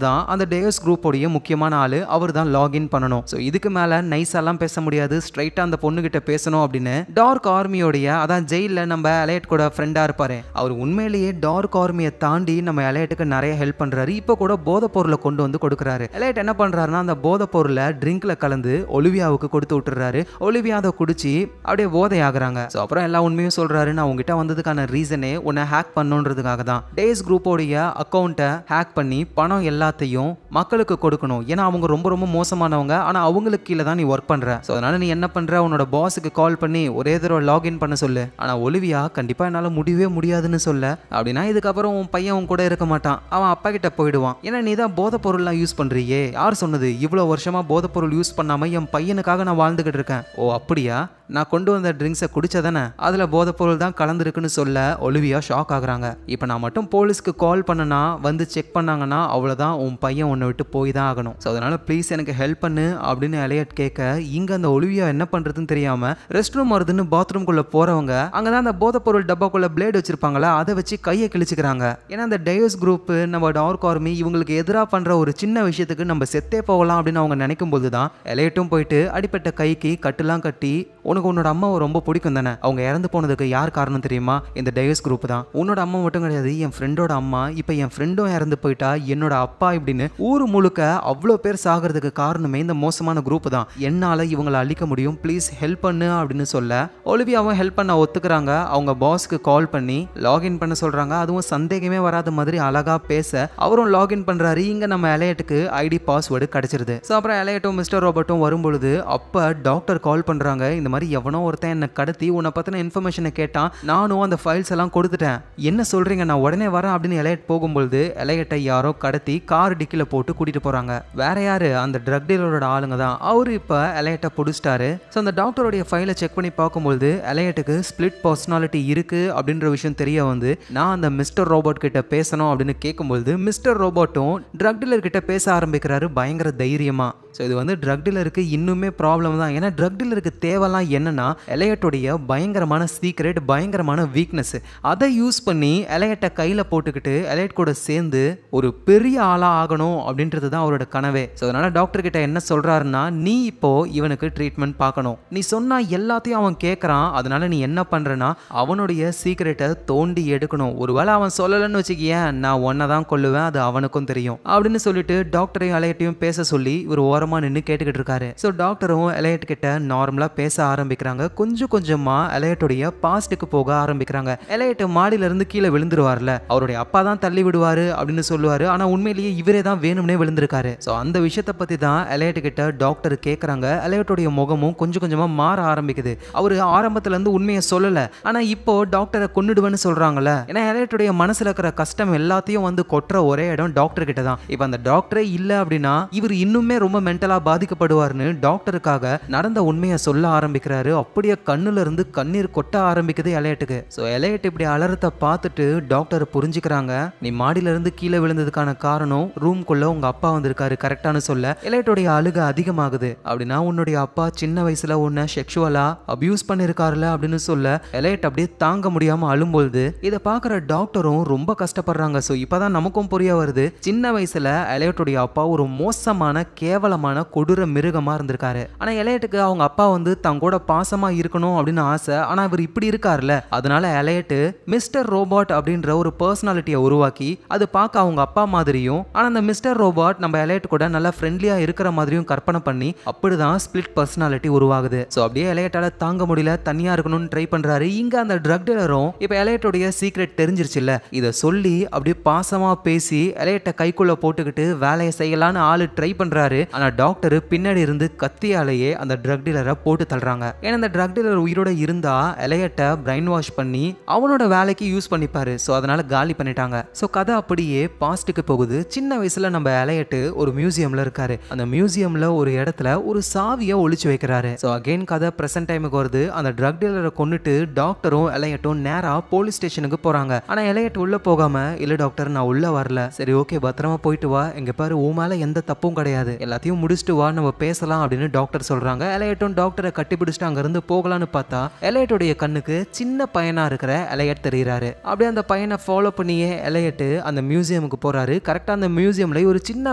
தான் அந்த டேஸ் குரூப்போடைய முக்கியமான ஆளு. அவர் தான் லாகின் பண்ணணும். ஸோ இதுக்கு மேல நைஸாலாம் பேச முடியாது, ஸ்ட்ரைட்டா அந்த பொண்ணு கிட்ட பேசணும் அப்படின்னு டார்க் ஆர்மியோடைய, அதான் ஜெயில நம்ம எலையட் கூட ஃப்ரெண்டா இருப்பாரு, அவர் உண்மையிலேயே டார்க் ஆர்மியை தாண்டி நம்ம எலையட்டுக்கு நிறைய ஹெல்ப் பண்றாரு. இப்போ கூட போதை பொருளை கொண்டு வந்து கொடுக்குறாரு. எலையட் என்ன பண்றாருன்னா அந்த போதை பொருளை ட்ரிங்க்ல கலந்து ஒலிவியாவுக்கு கொடுத்து விட்டுறாரு. ஒலிவியா அதை குடிச்சு அப்படியே போதை ஆகுறாங்க. ஸோ அப்புறம் எல்லா உண்மையும் சொல்றாரு, நான் உங்ககிட்ட வந்ததுக்கான ரீசனே உன்னை ஹேக் பண்ணுன்றதுக்காக தான். டேஸ் குரூப்போடைய அக்கௌண்ட்டை ஹேக் பண்ணி பணம் எல்லாத்தையும் மக்களுக்கு கொடுக்கணும். ஏன்னா அவங்க ரொம்ப ரொம்ப மோசமானவங்க, ஆனா அவங்களுக்கு கீழே தான் நீ ஒர்க் பண்ற. ஸோ அதனால நீ என்ன பண்ற, உன்னோட பாஸுக்கு கால் பண்ணி ஒரே தடவை லாகின் பண்ண சொல்லு. ஆனா ஒலிவியா கண்டிப்பா என்னால முடியவே முடியாதுன்னு சொல்ல, அப்படின்னா இதுக்கப்புறம் உன் பையன் உன் கூட இருக்க மாட்டான், அவன் அப்பா கிட்ட போயிடுவான். ஏன்னா நீ தான் போதை பொருள்லாம் யூஸ் பண்றியே, யார் சொன்னது இவ்வளவு வருஷமா போதை பொருள் யூஸ் பண்ணாம என் பையனுக்காக நான் வாழ்ந்துகிட்டு இருக்கேன். ஓ அப்படியா, நான் கொண்டு வந்த ட்ரிங்க்ஸை குடிச்சதானே, அதுல போதை பொருள் தான் கலந்துருக்குன்னு சொல்ல ஒலிவியா ஷாக் ஆகுறாங்க. இப்போ நான் மட்டும் போலீஸ்க்கு கால் பண்ணனா வந்து செக் பண்ணாங்கன்னா அவ்வளவுதான், உன் பையன் உன்னை விட்டு போய் தான் ஆகணும். ஸோ அதனால ப்ளீஸ் எனக்கு ஹெல்ப் பண்ணு அப்படின்னு எலையட் கேட்க, இங்க அந்த ஒலிவியா என்ன பண்றதுன்னு தெரியாம ரெஸ்ட் ரூம் வருதுன்னு பாத்ரூம்குள்ள போறவங்க அங்கதான் அந்த போதை பொருள் டப்பாக்குள்ள பிளேட் வச்சிருப்பாங்களா, அதை வச்சு கையை கிழிச்சுக்கிறாங்க. ஏன்னா அந்த டேஸ் குரூப் நம்ம டார்க் ஆர்மி இவங்களுக்கு எதிராக பண்ற ஒரு சின்ன விஷயத்துக்கு நம்ம செத்தே போகலாம் அப்படின்னு அவங்க நினைக்கும் போது தான் எலையட்டும் போயிட்டு அடிப்பட்ட கைக்கு கட்டுலாம் கட்டி, உனக்கு உன்னோட அம்மாவை ரொம்ப பிடிக்கும் தானே, அவங்க இறந்து போனதுக்கு யார் காரணம் தெரியுமா, இந்த டேஸ் குரூப் தான். உன்னோட அம்மா மட்டும் கிடையாது, என் ஃப்ரெண்டோட அம்மா, இப்போ என் ஃப்ரெண்டும் இறந்து போயிட்டா, என்னோட அப்பா இப்படின்னு ஊர் முழுக்க அவ்வளோ பேர் சாகிறதுக்கு காரணமே இந்த மோசமான குரூப் தான். என்னால இவங்களை அழிக்க முடியும், ப்ளீஸ் ஹெல்ப் பண்ணு அப்படின்னு சொல்ல ஒலிவியாவும் ஹெல்ப் பண்ண ஒத்துக்கிறாங்க. அவங்க பாஸ்க்கு கால் பண்ணி லாகின் பண்ண சொல்றாங்க. அதுவும் சந்தேகமே வராத மாதிரி அழகா பேச அவரும் லாகின் பண்றாரு. இங்க நம்ம எலையட்டுக்கு ஐடி பாஸ்வேர்டு கிடைச்சிருது. ஸோ அப்புறம் எலையட்டும் மிஸ்டர் ரோபர்ட்டும் வரும்பொழுது அப்ப டாக்டர் கால் பண்றாங்க, இந்த மாதிரி எவனோ ஒருத்தன் என்ன கடத்தி உன்னை பத்தின இன்ஃபர்மேஷனை கேட்டான், நானும் அந்த ஃபைல்ஸ் எல்லாம் கொடுத்துட்டேன், என்ன சொல்றீங்க, நான் உடனே வரேன் அப்படின்னு எலையட் போகும்போது எலையட்டை யாரோ கடத்தி கார் டிக்கில போட்டு கூட்டிட்டு போறாங்க. வேற யாரு, அந்த ட்ரக் டீலரோட ஆளுங்க தான். அவரு இப்ப எலையட்டை புடிச்சிட்டாரு. ஸோ அந்த டாக்டருடைய ஃபைலை செக் பண்ணி பார்க்கும்போது எலையட்டுக்கு ஸ்பிளிட் பர்சனாலிட்டி இருக்கு அப்படின்ற விஷயம் தெரிய வந்து, நான் அந்த மிஸ்டர் ரோபோட் கிட்ட பேசணும் அப்படின்னு கேட்கும்போது மிஸ்டர் ரோபோட்டும் ட்ரக் டீலர் கிட்ட பேச ஆரம்பிக்கிறாரு பயங்கர தைரியமா. ஸோ இது வந்து ட்ரக் டீலருக்கு இன்னுமே ப்ராப்ளம் தான். ஏன்னா ட்ரக் டீலருக்கு தேவைலாம் என்னன்னா எலையட்டுடைய பயங்கரமான சீக்ரெட், பயங்கரமான வீக்னஸ், அதை யூஸ் பண்ணி எலையட்டை கையில் போட்டுக்கிட்டு எலையட் கூட சேர்ந்து ஒரு பெரிய ஆளாக ஆகணும் அப்படின்றது தான் அவரோட கனவே. ஸோ அதனால டாக்டர் கிட்ட என்ன சொல்றாருன்னா, நீ இப்போ இவனுக்கு ட்ரீட்மெண்ட் பார்க்கணும், நீ சொன்னா எல்லாத்தையும் அவன் கேட்கறான், அதனால நீ என்ன பண்றனா அவனுடைய சீக்ரெட்டை தோண்டி எடுக்கணும், ஒருவேளை அவன் சொல்லலன்னு வச்சுக்கியேன் நான் ஒன்னை தான் கொல்லுவேன், அது அவனுக்கும் தெரியும் அப்படின்னு சொல்லிட்டு டாக்டரையும் எலையட்டையும் பேச சொல்லி இவர் ஓரமா நின்று கேட்டுக்கிட்டு இருக்காரு. ஸோ டாக்டரும் எலையட் கிட்ட நார்மலா பேச ஆரம்பிக்கிறாங்க. கொஞ்சம் கொஞ்சமா எலையட்டுடைய பாஸ்டுக்கு போக ஆரம்பிக்கிறாங்க. எலையட் மாடியில இருந்து கீழே விழுந்துருவார்ல, அவருடைய அப்பா தான் தள்ளி விடுவாரு அப்படின்னு சொல்லுவாரு, ஆனா உண்மையிலேயே இவரே தான் வேணும்னே விழுந்திருக்காரு. ஸோ அந்த விஷயத்தை பத்தி தான் எலையட் கிட்ட டாக்டர் கேட்கறாங்க. எலையட்டுடைய முகமும் கொஞ்சம் கொஞ்சமா மாற ஆரம்பிக்குது. அவரு ஆரம்பத்துல இருந்து உண்மையை சொல்லல, ஆனா இப்போ டாக்டரை கொன்னுடுவேன்னு சொல்றாங்கல்ல. ஏன்னா எலையட்டுடைய மனசுல இருக்கிற கஷ்டம் எல்லாத்தையும் வந்து கொட்டுற ஒரே இடம் டாக்டர் கிட்ட தான். இப்ப அந்த டாக்டரே இல்ல அப்படின்னா இவர் இன்னுமே ரொம்ப மென்டலா பாதிக்கப்படுவார்னு டாக்டருக்காக நடந்த உண்மையை சொல்ல ஆரம்பிக்கிறாரு. அப்படியே கண்ணுல இருந்து கண்ணீர் கொட்ட ஆரம்பிக்குது எலையட்டுக்கு. ஸோ எலையட் இப்படி அலறத்தை பார்த்துட்டு டாக்டர் புரிஞ்சுக்கிறாங்க, நீ மாடியில இருந்து கீழே விழுந்ததுக்கான காரணம் ரூம்குள்ள உங்க அப்பா வந்திருக்காரு கரெக்டானு சொல்ல எலையட்டுடைய அழுக அதிகமாகுது. அப்படின்னா உன்னுடைய அப்பா சின்ன வயசுல உன்னை செக்ஷுவலா அபியூஸ் பண்ணிருக்காருல அப்படின்னு சொல்ல எலையட் அப்படியே தாங்க முடியாம அழும்போது இதை பாக்குற டாக்டரும் ரொம்ப கஷ்டப்படுறாங்க. ஸோ இப்பதான் நமக்கும் புரிய வருது, சின்ன வயசுல எலையட்டுடைய அப்பா ஒரு மோசமான கேவலமான கொடூர மிருகமா இருந்திருக்காரு. ஆனா எலையட்டுக்கு அவங்க அப்பா வந்து தங்கூட பாசமா இருக்கணும் அப்படின்னு ஆசை, ஆனா இவர் இப்படி இருக்காருல்ல, அதனால எலையட் மிஸ்டர் ரோபோட் அப்படின்ற ஒரு பர்சனாலிட்டியை உருவாக்கி அது பார்க்க அவங்க அப்பா மாதிரியும், ஆனா அந்த மிஸ்டர் ரோபோட் நம்ம எலையட் கூட நல்லா ஃப்ரெண்ட்லியா இருக்கிற மாதிரியும் கற்பனை பண்ணி அப்படிதான் ஸ்பிளிட் பர்சனாலிட்டி உருவாகுது. ஸோ அப்படியே எலையட்டால தாங்க முடியல, தனியா இருக்கணும்னு ட்ரை பண்றாரு. இங்க அந்த ட்ரக் டீலரும் இப்ப எலையட்டுடைய சீக்ரெட் தெரிஞ்சிருச்சுல்ல, இதை சொல்லி அப்படியே பாசமா பேசி எலையட்டை கைக்குள்ள போட்டுக்கிட்டு வேலையை செய்யலான்னு ஆளு ட்ரை பண்றாரு. ஆனா டாக்டர் பின்னாடி இருந்து கத்தியாலேயே அந்த ட்ரக் டீலரை போட்டு தள்ளுறாங்க. ஏன்னா அந்த ட்ரக் டீலர் உயிரோட இருந்தா எலையட்டை பிரைன் வாஷ் பண்ணி அவனோட வேலைக்கு யூஸ் பண்ணிப்பாரு. ஸோ அதனால காலி பண்ணிட்டாங்க. ஸோ கதை அப்படியே பாஸ்டுக்கு போகுது. சின்ன வயசுல நம்ம எலையட் ஒரு மியூசியம்ல இருக்காரு. அந்த மியூசியம்ல ஒரு இடத்துல ஒரு சாவியை ஒளிச்சு வைக்கிறாரு. ஸோ அகைன் கதை பிரசன்ட் டைமுக்கு வருது. அந்த ட்ரக் டீலரை கொண்டுட்டு டாக்டரும் எலையட்டும் நேரா போலீஸ் ஸ்டேஷனுக்கு போறாங்க. ஆனா எலையட் உள்ள போகாம, இல்ல டாக்டர் நான் உள்ள வரல, சரி ஓகே பத்திரமா போயிட்டு வா, எங்க பாரு உன் மேல எந்த தப்பும் கிடையாது, எல்லாத்தையும் முடிச்சுட்டு வா நம்ம பேசலாம் அப்படின்னு டாக்டர் சொல்றாங்க. எலையட்டும் டாக்டரை கட்டி பிடிச்சிட்டு அங்க இருந்து போகலான்னு பார்த்தா எலையட்டோடைய கண்ணுக்கு சின்ன பையனா இருக்கிற எலையட் தெரியுறாரு. அப்படியே அந்த பையனை ஃபாலோ பண்ணியே எலையட் அந்த மியூசியமுக்கு போறாரு. கரெக்டா அந்த மியூசியம்ல ஒரு சின்ன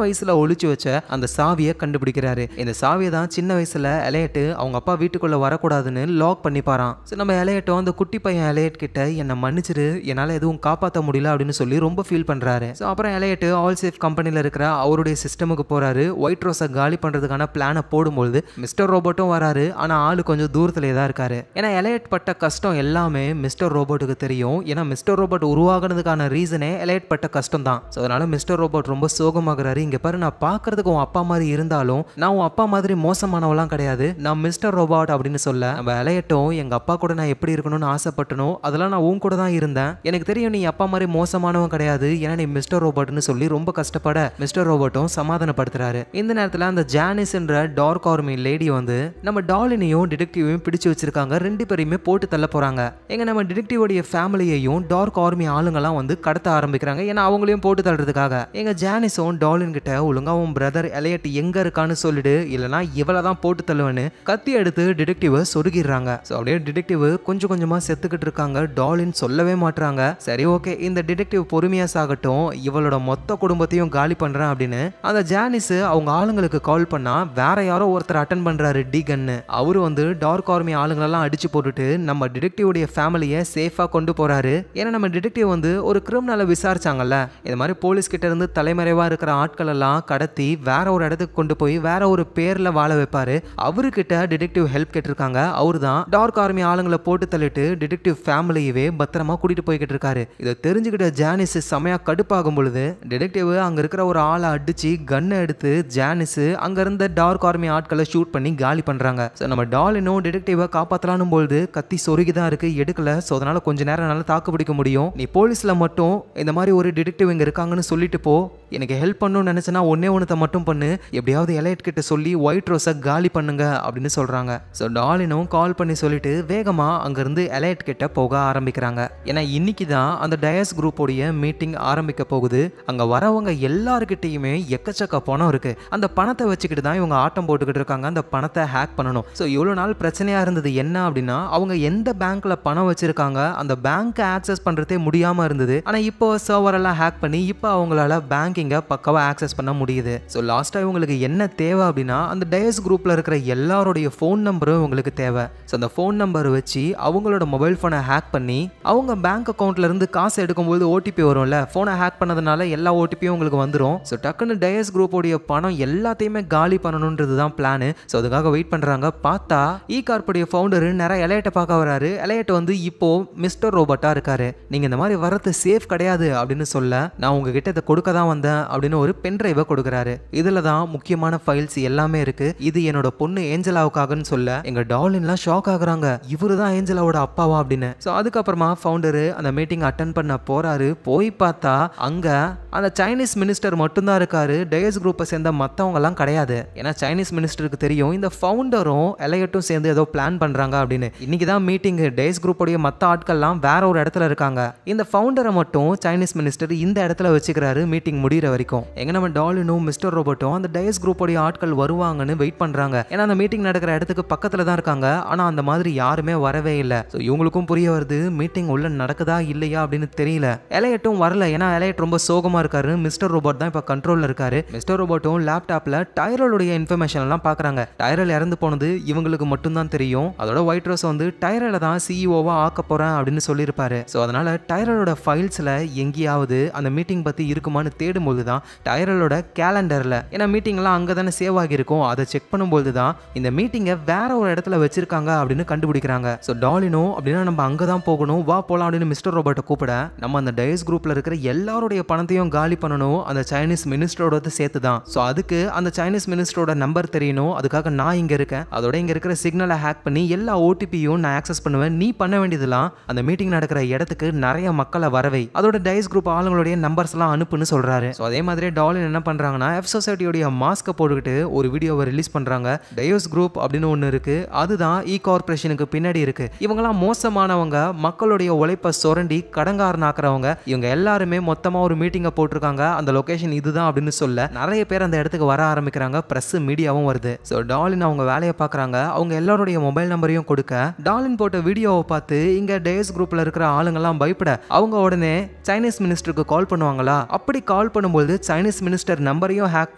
வயசுல ஒளிச்சு வச்ச அந்த சாவியை கண்டுபிடிக்கிறாரு. இந்த சாவியை தான் சின்ன வயசுல எலையட் அவங்க அப்பா வீட்டுக்குள்ள வரக்கூடாதுன்னு லாக் பண்ணிப்பாராம். நம்ம எலையட்டும் அந்த குட்டி பையன் எலையட் கிட்ட என்ன மன்னிச்சிரு, என்னால எதுவும் காப்பாற்ற முடியல அப்படின்னு சொல்லி ரொம்ப ஃபீல் பண்றாரு. அப்புறம் எலையட் ஆல் சேஃப் கம்பெனில இருக்கிற அவருடைய சிஸ்டமுக்கு போறாரு. ஒயிட் ரோஸை காலி பண்றதுக்கான பிளானை போடும்போது மிஸ்டர் ரோபோட்டும் வராரு. ஆனா ஆளு கொஞ்சம் தூரத்திலே தான் இருக்காரு. ஏன்னா எலையட் பட்ட கஷ்டம் எல்லாமே மிஸ்டர் ரோபோட்டுக்கு தெரியும். ஏன்னா மிஸ்டர் ரோபோட் உருவாகுனதுக்கான ரீசனே எலையட் பட்ட கஷ்டம் தான். அதனால மிஸ்டர் ரோபோட் ரொம்ப சோகமாகறாரு. இங்க பாரு, நான் பாக்குறதுக்கு உன் அப்பா மாதிரி இருந்தாலும் நான் உன் அப்பா மாதிரி மோசமானவெல்லாம் கிடையாது, நான் மிஸ்டர் ரோபோட் அப்படின்னு சொல்ல நம்ம எலையட்டும் எங்க அப்பா கூட நான் எப்படி இருக்கணும்னு ஆசைப்பட்டனோ அதெல்லாம் நான் உன் கூட தான் இருந்தேன், எனக்கு தெரியும் நீ அப்பா மாதிரி மோசமானவன் கிடையாது, ஏன்னா நீ மிஸ்டர் ரோபோட்னு சொல்லி ரொம்ப கஷ்டப்பட மிஸ்டர் ரோபோட்டும் சமாதானப்படுத்துறாரு. இந்த நேரத்தில் அந்த ஜானிஸ் என்ற டார்க் ஆர்மி லேடி வந்து நம்ம டாலினையும் டிடெக்டிவையும் பிடிச்சு வச்சிருக்காங்க. ரெண்டு பேரையுமே போட்டு தள்ள போறாங்க. எங்க நம்ம டிடெக்டிவோடைய ஃபேமிலியையும் டார்க் ஆர்மி ஆளுங்கெல்லாம் வந்து கடத்த ஆரம்பிக்கிறாங்க. ஏன்னா அவங்களையும் போட்டு தள்ளுறதுக்காக. எங்க ஜானிஸும் டாலின் கிட்ட ஒழுங்கா உன் பிரதர் எலையட் எங்க இருக்கான்னு சொல்லிடு, இல்லனா இவளை தான் போட்டு தள்ளுவேன்னு கத்தி எடுத்து டிடெக்டிவ் சொருகிடுறாங்க. அப்படியே டிடெக்டிவ் கொஞ்சம் கொஞ்சமா செத்துக்கிட்டு இருக்காங்க. டாலின் சொல்லவே மாட்டாங்க. சரி ஓகே, இந்த டிடெக்டிவ் பொறுமையா சாகட்டும், இவளோட மொத்த குடும்பத்தையும் காலி பண்றேன் அப்படின்னு அந்த ஜானிஸ் அவங்க ஆளுங்களுக்கு கால் பண்ணா வேற யாரோ ஒருத்தர் அட்டன் பண்றாரு, டிகன்னு. அவரு வந்து டார்க் ஆர்மி ஆளுங்களெல்லாம் அடிச்சு போட்டுட்டு நம்ம டிடெக்டிவோடைய ஃபேமிலியை சேஃபா கொண்டு போறாரு. ஏன்னா நம்ம டிடெக்டிவ் வந்து ஒரு கிரிமினலை விசாரிச்சாங்கல்ல, இந்த மாதிரி போலீஸ் கிட்ட இருந்து தலைமறைவா இருக்கிற ஆட்கள் எல்லாம் கடத்தி வேற ஒரு இடத்துக்கு கொண்டு போய் வேற ஒரு பேர்ல வாழ வைப்பாரு. அவர்கிட்ட டிடெக்டிவ் ஹெல்ப் கேட்டிருக்காங்க. அவரு தான் டார்க் ஆர்மி ஆளுங்களை போட்டு தள்ளிட்டு டிடெக்டிவ் ஃபேமிலியவே பத்திரமா கூட்டிட்டு போய்கிட்டு இருக்காரு. இதை தெரிஞ்சுக்கிட்ட ஜானிஸ் செமையா கடுப்பாகும் பொழுது டிடெக்டிவ் அங்க இருக்கிற ஒரு ஆளை அடிச்சு கன்னை எடுத்து ஜானிஸ் அங்க இருந்த டார்க் ஆர்மி ஆட்களை ஷூட் பண்ணி காலி பண்றாங்க. நம்ம டாலினும் டிடெக்டிவை காப்பாத்தலானும் பொழுது கத்தி சொருகி தான் இருக்கு, எடுக்கல. அதனால கொஞ்ச நேரம் நல்லா தாக்கு பிடிக்க முடியும். நீ போலீஸ்ல மட்டும் இந்த மாதிரி ஒரு டிடெக்டிவ் இங்க இருக்காங்கன்னு சொல்லிட்டு போ, எனக்கு ஹெல்ப் பண்ணணும்னு நினைச்சனா ஒன்னே ஒன்னத்தை மட்டும் பண்ணு, எப்படியாவது எலையட் கிட்ட சொல்லி ஒயிட் ரோஸை காலி பண்ணுங்க அப்படின்னு சொல்றாங்க. டாலினும் கால் பண்ணி சொல்லிட்டு வேகமா அங்க இருந்து எலையட் கிட்ட போக ஆரம்பிக்கிறாங்க. ஏன்னா இன்னைக்கு தான் அந்த டயஸ் குரூப்போடைய மீட்டிங் ஆரம்பிக்க போகுது. அங்க வரவங்க எல்லாருக்கிட்டையுமே எக்கச்சக்க பணம் இருக்கு. அந்த பணத்தை வச்சுக்கிட்டு தான் இவங்க ஆட்டம் போட்டுக்கிட்டு இருக்காங்க. அந்த பணத்தை ஹேக் பண்ணணும். இவ்வளவு நாள் பிரச்சனையா இருந்தது என்ன அப்படின்னா, அவங்க எந்த பேங்க்ல பணம் வச்சிருக்காங்க அந்த பேங்க் ஆக்சஸ் பண்றதே முடியாம இருந்தது. ஆனா இப்போ சர்வர் எல்லாம் ஹேக் பண்ணி இப்போ அவங்களால பேங்கிங்க பக்கவா ஆக்சஸ் பண்ண முடியுது. லாஸ்டா இவங்களுக்கு என்ன தேவை அப்படின்னா, அந்த டயஸ் குரூப்ல இருக்கிற எல்லாருடைய ஃபோன் நம்பரும் உங்களுக்கு தேவை. அந்த ஃபோன் நம்பர் வச்சு அவங்களோட மொபைல் போனை ஹேக் பண்ணி அவங்க பேங்க் அக்கௌண்ட்ல இருந்து காசு எடுக்கும்போது ஓடிபி வரும்ல, போனை ஹேக் பண்ணதுனால எல்லா ஓடிபியும் உங்களுக்கு வந்துடும். டக்குன்னு டயஸ் குரூப்போடைய பணம் எல்லாத்தையுமே காலி பண்ணணும்ன்றது தான் பிளான். அதுக்காக வெயிட் பண்றாங்க. பார்த்தா இ கார்போடைய ஃபவுண்டர் நிறைய எலையட்டை பார்க்க வராரு. எலையட் வந்து இப்போ மிஸ்டர் ரோபோட்டா இருக்காரு. நீங்க இந்த மாதிரி வரது சேஃப் கிடையாது அப்படின்னு சொல்ல, நான் உங்ககிட்ட இதை கொடுக்க தான் வந்தேன் அப்படின்னு ஒரு பென் டிரைவை கொடுக்குறாரு. இதுல தான் முக்கியமான ஃபைல்ஸ் எல்லாமே இருக்கு. இது என்னோட பொண்ணு ஏஞ்சலாவுக்காகன்னு சொல்ல எங்க டாலின்லாம் ஷாக் ஆகுறாங்க. இவரு தான் ஏஞ்சலாவோட அப்பாவா அப்படின்னு. அதுக்கப்புறமா ஃபவுண்டர் அந்த மீட்டிங் அட்டன் பண்ண போறாரு. போய் பார்த்தா அங்க அந்த சைனீஸ் மினிஸ்டர் மட்டும்தான் இருக்காரு. டயஸ் குரூப்பை சேர்ந்த மற்றவங்க எல்லாம் கிடையாது. ஏன்னா சைனீஸ் மினிஸ்டருக்கு தெரியும் இந்த ஃபவுண்டரும் எலையட்டும் சேர்ந்து ஏதோ பிளான் பண்றாங்க அப்படின்னு. இன்னைக்கு தான் மீட்டிங். டயஸ் குரூப்போடைய மற்ற ஆட்கள்லாம் வேற ஒரு இடத்துல இருக்காங்க. இந்த ஃபவுண்டரை மட்டும் சைனீஸ் மினிஸ்டர் இந்த இடத்துல வச்சுக்கிறாரு மீட்டிங் முடிகிற வரைக்கும். எங்க நம்ம டாலினும் மிஸ்டர் ரோபோட்டும் அந்த டயஸ் குரூப்போடைய ஆட்கள் வருவாங்கன்னு வெயிட் பண்றாங்க. ஏன்னா அந்த மீட்டிங் நடக்கிற இடத்துக்கு பக்கத்துல தான் இருக்காங்க. ஆனா அந்த மாதிரி யாருமே வரவே இல்லை. இவங்களுக்கும் புரிய வருது மீட்டிங் உள்ள நடக்குதா இல்லையா அப்படின்னு தெரியல. எலையட்டும் வரல. ஏன்னா எலையட் ரொம்ப சோகமா இருக்காரு. மிஸ்டர் ரோபோட் தான் இப்ப கண்ட்ரோல்ல இருக்காரு. மிஸ்டர் ரோபோட்டும் லேப்டாப்ல டைரலுடைய இன்ஃபர்மேஷன் எல்லாம் பாக்குறாங்க. டைரல் இறந்து போனது இவங்களுக்கு மட்டும் தான் தெரியும். அதோட ஒயிட் ரோஸ் வந்து டைரலை தான் சிஇஓவா ஆக்க போறேன் அப்படின்னு சொல்லியிருப்பாரு. அதனால டைரலோட ஃபைல்ஸ்ல எங்கேயாவது அந்த மீட்டிங் பத்தி இருக்குமான்னு தேடும்போது தான் டைரலோட கேலண்டர்ல, ஏன்னா மீட்டிங் எல்லாம் அங்க தானே சேவ் ஆகி இருக்கும், அதை செக் பண்ணும்போது தான் இந்த மீட்டிங்கை வேற ஒரு இடத்துல வச்சிருக்காங்க அப்படின்னு கண்டுபிடிக்கிறாங்க. டாலினோ அப்படின்னா நம்ம அங்கதான் போகணும், வா போலாம் அப்படின்னு மிஸ்டர் ரோபோட்டை கூப்பிட, நம்ம அந்த டயஸ் குரூப்ல இருக்கிற எல்லாருடைய பணத்தையும் காலி பண்ணணும் அந்த சைனீஸ் மினிஸ்டரோட சேர்த்து தான். அதுக்கு அந்த சைனீஸ் மினிஸ்டரோட நம்பர் தெரியணும். அதுக்காக நான் இங்க இருக்கேன். அதோட இங்க இருக்கிற சிக்னலை ஹேக் பண்ணி எல்லா ஓடிபியும் நான் ஆக்சஸ் பண்ணுவேன். நீ பண்ண வேண்டியதெல்லாம் அந்த மீட்டிங் நடக்கிற இடத்துக்கு நிறைய மக்களை வரவை, அதோட டயஸ் குரூப் ஆளுங்களுடைய நம்பர்ஸ் எல்லாம் அனுப்புன்னு சொல்றாரு. ஸோ அதே மாதிரி டாலின் என்ன பண்றாங்கன்னா எஃப் சொசைட்டியோடைய மாஸ்கை போட்டுக்கிட்டு ஒரு வீடியோவை ரிலீஸ் பண்றாங்க. டயோஸ் குரூப் அப்படின்னு ஒன்று இருக்கு, அதுதான் இ கார்பரேஷனுக்கு பின்னாடி இருக்கு. இவங்கெல்லாம் மோசமானவங்க, மக்களுடைய உழைப்பை சுரண்டி கடங்காரனாக்குறவங்க. இவங்க எல்லாருமே மொத்தமா ஒரு மீட்டிங்கை போட்டிருக்காங்க. அந்த லொகேஷன் இதுதான் அப்படின்னு சொல்ல நிறைய பேர் அந்த இடத்துக்கு வர ஆரம்பிக்கிறாங்க. பிரஸ் மீடியாவும் வருது. ஸோ டாலின் அவங்க வேலையை பார்க்குறாங்க. அவங்க எல்லாருடைய மொபைல் நம்பரையும் கொடுக்க டாலின் போட்ட வீடியோவை பார்த்து இங்க டேஸ் குரூப்ல இருக்கிற ஆளுங்கெல்லாம் பயப்பட அவங்க உடனே சைனீஸ் மினிஸ்டருக்கு கால் பண்ணுவாங்களா. அப்படி கால் பண்ணும்போது சைனீஸ் மினிஸ்டர் நம்பரையும் ஹேக்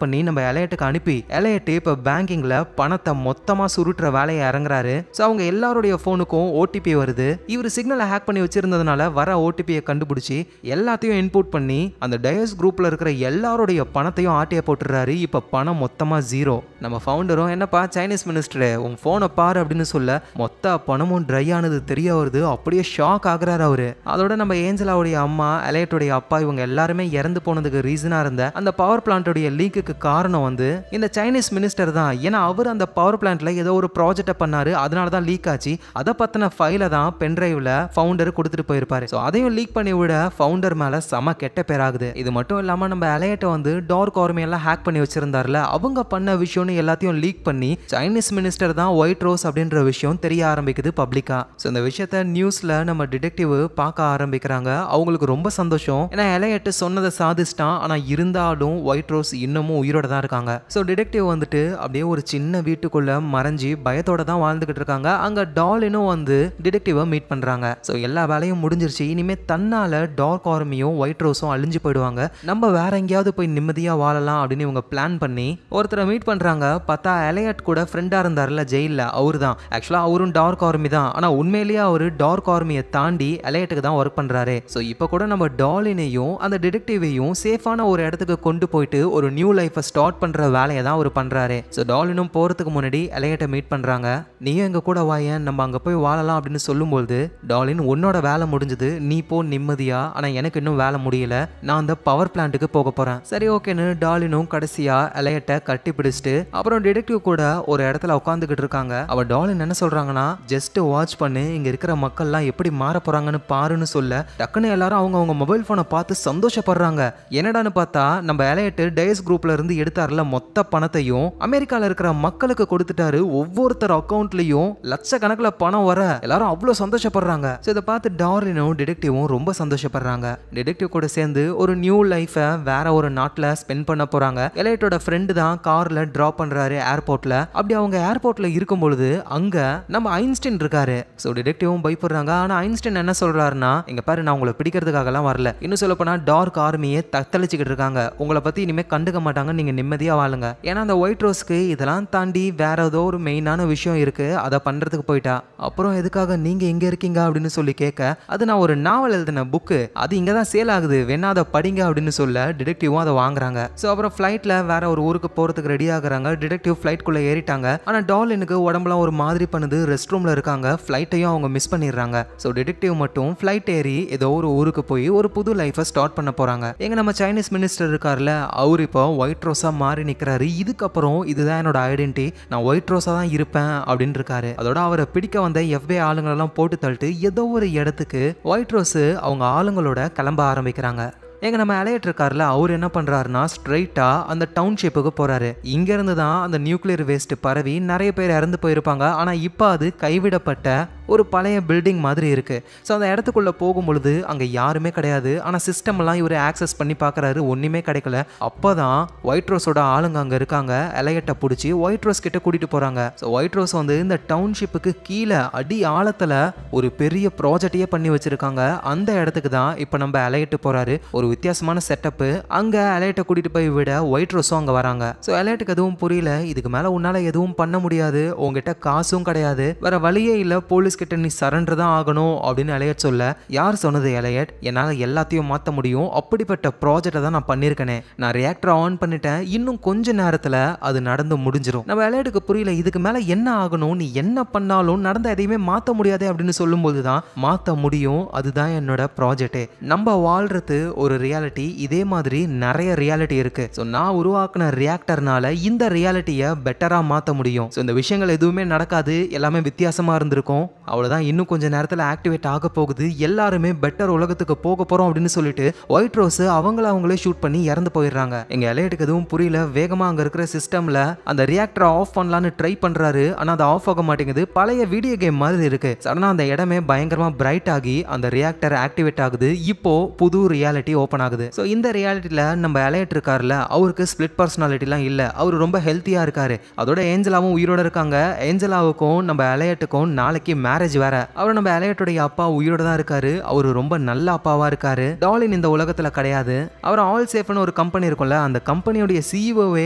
பண்ணி நம்ம எலையட்டுக்கு அனுப்பி எலையட்டு இப்போ பேங்கிங்ல பணத்தை மொத்தமா சுருட்டுற வேலையை இறங்குறாரு. ஸோ அவங்க எல்லாருடைய போனுக்கும் ஓடிபி வருது. இவர் சிக்னலை ஹேக் பண்ணி வச்சிருந்ததுனால வர ஓடிபியை கண்டுபிடிச்சி எல்லாத்தையும் இன்புட் பண்ணி அந்த டயஸ் குரூப்ல இருக்கிற எல்லாருடைய பணத்தையும் ஆட்டிய போட்டுறாரு. இப்போ பணம் மொத்தமா ஜீரோ. நம்ம ஃபவுண்டரும் என்னப்பா சைனீஸ் மினிஸ்டர் உன் போனை பாரு அப்படின்னு சொல்ல மொத்த பணமும் ட்ரை ஆனது தெரிய வருது. அப்படியே ஷாக் ஆகுறாரு அவரு. அதோட நம்ம ஏஞ்சலாவுடைய அம்மா, எலையட்டுடைய அப்பா இவங்க எல்லாருமே இறந்து போனதுக்கு ரீசனா இருந்த அந்த பவர் பிளான்ட்டுடைய லீக்குக்கு காரணம் வந்து இந்த சைனீஸ் மினிஸ்டர் தான். ஏன்னா அவர் அந்த பவர் பிளான்ட்ல ஏதோ ஒரு ப்ராஜெக்ட் பண்ணாரு, அதனால தான் லீக் ஆச்சு. அதை பத்தின ஃபைலை தான் பென்ட்ரைவ்ல ஃபவுண்டர் கொடுத்துட்டு போயிருப்பாரு. ஸோ அதையும் லீக் பண்ணி விட ஃபவுண்டர் மேல செம கெட்ட பேராகுது. இது மட்டும் இல்லாம நம்ம எலையட்டை வந்து டார்க் ஆர்மி எல்லாம் ஹேக் பண்ணி வச்சிருந்தாருல, அவங்க பண்ண விஷயம்னு எல்லாத்தையும் லீக் பண்ணி சைனீஸ் மினிஸ்டர் தான் ஒயிட் ரோஸ் அப்படின்ற விஷயம் தெரிய ஆரம்பிக்குது பப்ளிக்கா. ஸோ இந்த விஷயத்த நியூஸ்ல நம்ம டிடெக்டிவ் பார்க்க ஆரம்பிக்கிறாங்க. அவங்களுக்கு ரொம்ப சந்தோஷம். ஏன்னா எலையட்டு சொன்னதை சாதிச்சிட்டான். ஆனா இருந்தாலும் ஒயிட் ரோஸ் இன்னமும் உயிரோட தான் இருக்காங்க. ஸோ டிடெக்டிவ் வந்துட்டு அப்படியே ஒரு சின்ன வீட்டுக்குள்ள மறைஞ்சி பயத்தோட தான் வாழ்ந்துகிட்டு இருக்காங்க. அங்க டாலினும் வந்து டிடெக்டிவை மீட் பண்றாங்க. ஸோ எல்லா வேலையும் முடிஞ்சிருச்சு. இனிமே தன்னால டார்க் ஆர்மியும் ஒயிட் ரோஸும் அழிஞ்சு போயிடுவாங்க. நம்ம வேற எங்கேயாவது போய் நிம்மதியா வாழலாம் அப்படின்னு இவங்க பிளான் பண்ணி ஒருத்தரை மீட் பண்றாங்க. பார்த்தா எலையட் கூட ஃப்ரெண்டா இருந்தாருல ஜெயில, அவரு தான். ஆக்சுவலா அவரும் டார்க் ஆர்மி தான். ஆனா உண்மையிலேயே அவரு டார்க் ஆர்மியை தாண்டி எலையட்டுக்கு தான் ஒர்க் பண்றாரு. ஸோ இப்போ கூட நம்ம டாலினையும் அந்த டிடெக்டிவையும் சேஃபான ஒரு இடத்துக்கு கொண்டு போயிட்டு ஒரு நியூ லைஃபை ஸ்டார்ட் பண்ற வேலையை தான் அவர் பண்றாரு. ஸோ டாலினும் போறதுக்கு முன்னாடி எலையட்டை மீட் பண்றாங்க. நீயும் எங்க கூட வாயேன், நம்ம அங்க போய் வாழலாம் அப்படின்னு சொல்லும்போது டாலின் உன்னோட வேலை முடிஞ்சது, நீ போ நிம்மதியா. ஆனா எனக்கு இன்னும் வேலை முடியல, நான் அந்த பவர் பிளான்ட்டுக்கு போக போறேன். சரி ஓகேன்னு டாலினும் கடைசியா எலையட்டை கட்டி பிடிச்சிட்டு அப்புறம் டிடெக்டிவ் கூட ஒரு இடத்துல உட்காந்துக்கிட்டு இருக்காங்க. அவ டாலின் என்ன சொல்றாங்கன்னா, ஜஸ்ட் வாட்ச் பண்ணு, இங்க இருக்கிற மக்கள்லாம் எப்படி மாற போறாங்கன்னு பாருன்னு சொல்ல டக்குன்னு எல்லாரும் அவங்க மொபைல் போனை பார்த்து சந்தோஷப்படுறாங்க. என்னடான்னு பார்த்தா நம்ம எலையட்டு டேஸ் குரூப்ல இருந்து எடுத்தாருல மொத்த பணத்தையும் அமெரிக்கால இருக்கிற மக்களுக்கு கொடுத்துட்டாரு. ஒவ்வொருத்தர் அக்கௌண்ட்லயும் லட்சக்கணக்கில் பணம் வர எல்லாரும் அவ்வளவு சந்தோஷப்படுறாங்க. ஸோ இதை பார்த்து டார்லினும் டிடெக்டிவும் ரொம்ப சந்தோஷப்படுறாங்க. டிடெக்டிவ் கூட சேர்ந்து ஒரு நியூ லைஃபை வேற ஒரு நாட்டில் ஸ்பெண்ட் பண்ண போறாங்க. எலையட்டோட ஃப்ரெண்டு தான் கார்ல டிராப் பண்றாரு ஏர்போர்ட்ல. அப்படி அவங்க ஏர்போர்ட்ல இருக்கும் பொழுது அங்க நம்ம ஐன்ஸ்டைன் இருக்காரு. ஸோ டிடெக்டிவும் பயப்படுறாங்க. ஆனா ஐன்ஸ்டைன் என்ன சொல்றாருன்னா, இங்க பாரு நான் உங்களை பிடிக்கிறதுக்காகலாம் வரல, இன்னும் சொல்ல போனா டார்க் ஆர்மியை தத்தளிச்சுக்கிட்டு இருக்காங்க, உங்களை பத்தி இனிமே கண்டுக்க மாட்டாங்க, நீங்க நிம்மதியா வாழுங்க. ஏன்னா அந்த ஒயிட் ரோஸ்க்கு இதெல்லாம் தாண்டி வேற ஏதோ ஒரு மெயினான விஷயம் இருக்கு, அதை பண்றதுக்கு போயிட்டா. அப்புறம் எதுக்காக நீங்க எங்க இருக்கீங்க அப்படின்னு சொல்லி கேட்க, அது நான் ஒரு நாவல் எழுதின புக்கு, அது இங்க தான் சேல் ஆகுது, வேணா அதை படிங்க அப்படின்னு சொல்ல டிடெக்டிவும் அதை வாங்குறாங்க. ஸோ அப்புறம் ஃபிளைட்ல வேற ஒரு ஊருக்கு போறதுக்கு ரெடி ஆகுறாங்க. டிடெக்டிவ் ஃபிளைட்குள்ள ஏறிட்டாங்க. ஆனா டாலினுக்கு உடம்புலாம் ஒரு மாதிரி பண்ணுது, ரெஸ்ட் ரூம்ல இருக்காங்க. ஃபிளைட்டையும் அவங்க மிஸ் பண்ணிடுறாங்க. ஸோ டிடெக்டிவ் மட்டும் ஃபிளைட் ஏறி ஏதோ ஒரு ஊருக்கு போய் ஒரு புது லைஃபை ஸ்டார்ட் பண்ண போறாங்க. எங்க நம்ம சைனீஸ் மினிஸ்டர் இருக்கார்ல, அவர் இப்போ ஒயிட் ரோஸா மாறி நிக்கிறாரு. இதுக்கப்புறம் இதுதான் என்னோட ஐடென்டிட்டி, நான் ஒயிட் ரோஸா தான் இருப்பேன் அப்படின்னு இருக்காரு. அதோட அவரை பிடிக்க வந்த FBI ஆளுங்களெல்லாம் போட்டு தள்ளிட்டு ஏதோ ஒரு இடத்துக்கு ஒயிட் ரோஸ் அவங்க ஆளுங்களோட கிளம்ப ஆரம்பிக்கிறாங்க. எங்க நம்ம எலையட் இருக்கார்ல, அவர் என்ன பண்றாருன்னா ஸ்ட்ரைட்டா அந்த டவுன்ஷிப்புக்கு போறாரு. இங்க இருந்து தான் அந்த நியூக்ளியர் வேஸ்ட் பரவி நிறைய பேர் இறந்து போயிருப்பாங்க. ஆனா இப்போ அது கைவிடப்பட்ட ஒரு பழைய பில்டிங் மாதிரி இருக்கு. ஸோ அந்த இடத்துக்குள்ள போகும் பொழுது அங்க யாருமே கிடையாது. ஆனா சிஸ்டம் எல்லாம் இவர் ஆக்சஸ் பண்ணி பாக்குறாரு, ஒண்ணுமே கிடைக்கல. அப்பதான் ஒயிட் ரோஸோட ஆளுங்க அங்க இருக்காங்க. எலையட்டை பிடிச்சி ஒயிட் ரோஸ் கிட்ட கூட்டிட்டு போறாங்க. ஸோ ஒயிட் ரோஸ் வந்து இந்த டவுன்ஷிப்புக்கு கீழே அடி ஆழத்துல ஒரு பெரிய ப்ராஜெக்டையே பண்ணி வச்சிருக்காங்க. அந்த இடத்துக்கு தான் இப்போ நம்ம எலையட்டு போறாரு. ஒரு வித்தியாசமான செட்டப். அங்க எலையட்டை கூட்டிட்டு போய் விட ஒயிட் ரோஸும் அங்க வராங்க. ஸோ எலையட்டுக்கு எதுவும் புரியல, இதுக்கு மேல உன்னால எதுவும் பண்ண முடியாது, உங்ககிட்ட காசும் கிடையாது, வேற வழியே இல்ல, போலீஸ் கிட்ட நீ சரண்டர் தான் ஆகணும் அப்படின்னு எலையட் சொல்ல, யார் சொன்னது எலையட், என்னால எல்லாத்தையும் மாத்த முடியும், அப்படிப்பட்ட ப்ராஜெக்டை தான் நான் பண்ணிருக்கேனே, நான் ரியாக்டர் ஆன் பண்ணிட்டேன், இன்னும் கொஞ்ச நேரத்துல அது நடந்து முடிஞ்சிடும். நம்ம எலையட்டுக்கு புரியல, இதுக்கு மேல என்ன ஆகணும், நீ என்ன பண்ணாலும் நடந்த எதையுமே மாத்த முடியாது அப்படின்னு சொல்லும் போதுதான் மாத்த முடியும், அதுதான் என்னோட ப்ராஜெக்டே. நம்ம வாழ்றது ஒரு ரியாலிட்டி, இதே மாதிரி நிறைய ரியாலிட்டி இருக்கு. ஸோ நான் உருவாக்குன ரியாக்டர்னால இந்த ரியாலிட்டியை பெட்டரா மாத்த முடியும். ஸோ இந்த விஷயங்கள் எதுவுமே நடக்காது, எல்லாமே வித்தியாசமா இருந்திருக்கும். அவ்வளவுதான், இன்னும் கொஞ்ச நேரத்துல ஆக்டிவேட் ஆக போகுது, எல்லாருமே பெட்டர் உலகத்துக்கு போக போறோம் அப்படின்னு சொல்லிட்டு ஒயிட் ரோஸ் அவங்களே ஷூட் பண்ணி இறந்து போயிடுறாங்க. எங்க எலைட்டுக்கு எதுவும் புரியல, வேகமா அங்க இருக்கிற சிஸ்டம்ல அந்த ரியாக்டரை ஆஃப் பண்ணலான்னு ட்ரை பண்றாரு. ஆனா அது ஆஃப் ஆக மாட்டேங்குது, பழைய வீடியோ கேம் மாதிரி இருக்கு. சடனா அந்த இடமே பயங்கரமா பிரைட் ஆகி அந்த ரியாக்டர் ஆக்டிவேட் ஆகுது. இப்போ புது ரியாலிட்டி ஓபன் ஆகுது. சோ இந்த ரியாலிட்டில நம்ம எலைட் இருக்காருல, அவருக்கு ஸ்பிளிட் பர்சனாலிட்டிலாம் இல்ல, அவர் ரொம்ப ஹெல்த்தியா இருக்காரு. அதோட ஏஞ்சலாவும் உயிரோட இருக்காங்க. ஏஞ்சலாவுக்கும் நம்ம எலைட்டுக்கும் நாளைக்கு மேரேஜ் வேற. அவர் நம்ம எலைட்டோட அப்பா உயிரோட தான் இருக்காரு. அவரு ரொம்ப நல்ல அப்பாவா இருக்காரு. டாலின் இந்த உலகத்துல கிடையாது. அவர் ஆல் சேஃப்னு ஒரு கம்பெனி இருக்கும்ல, அந்த கம்பெனியோட சிஇஓவே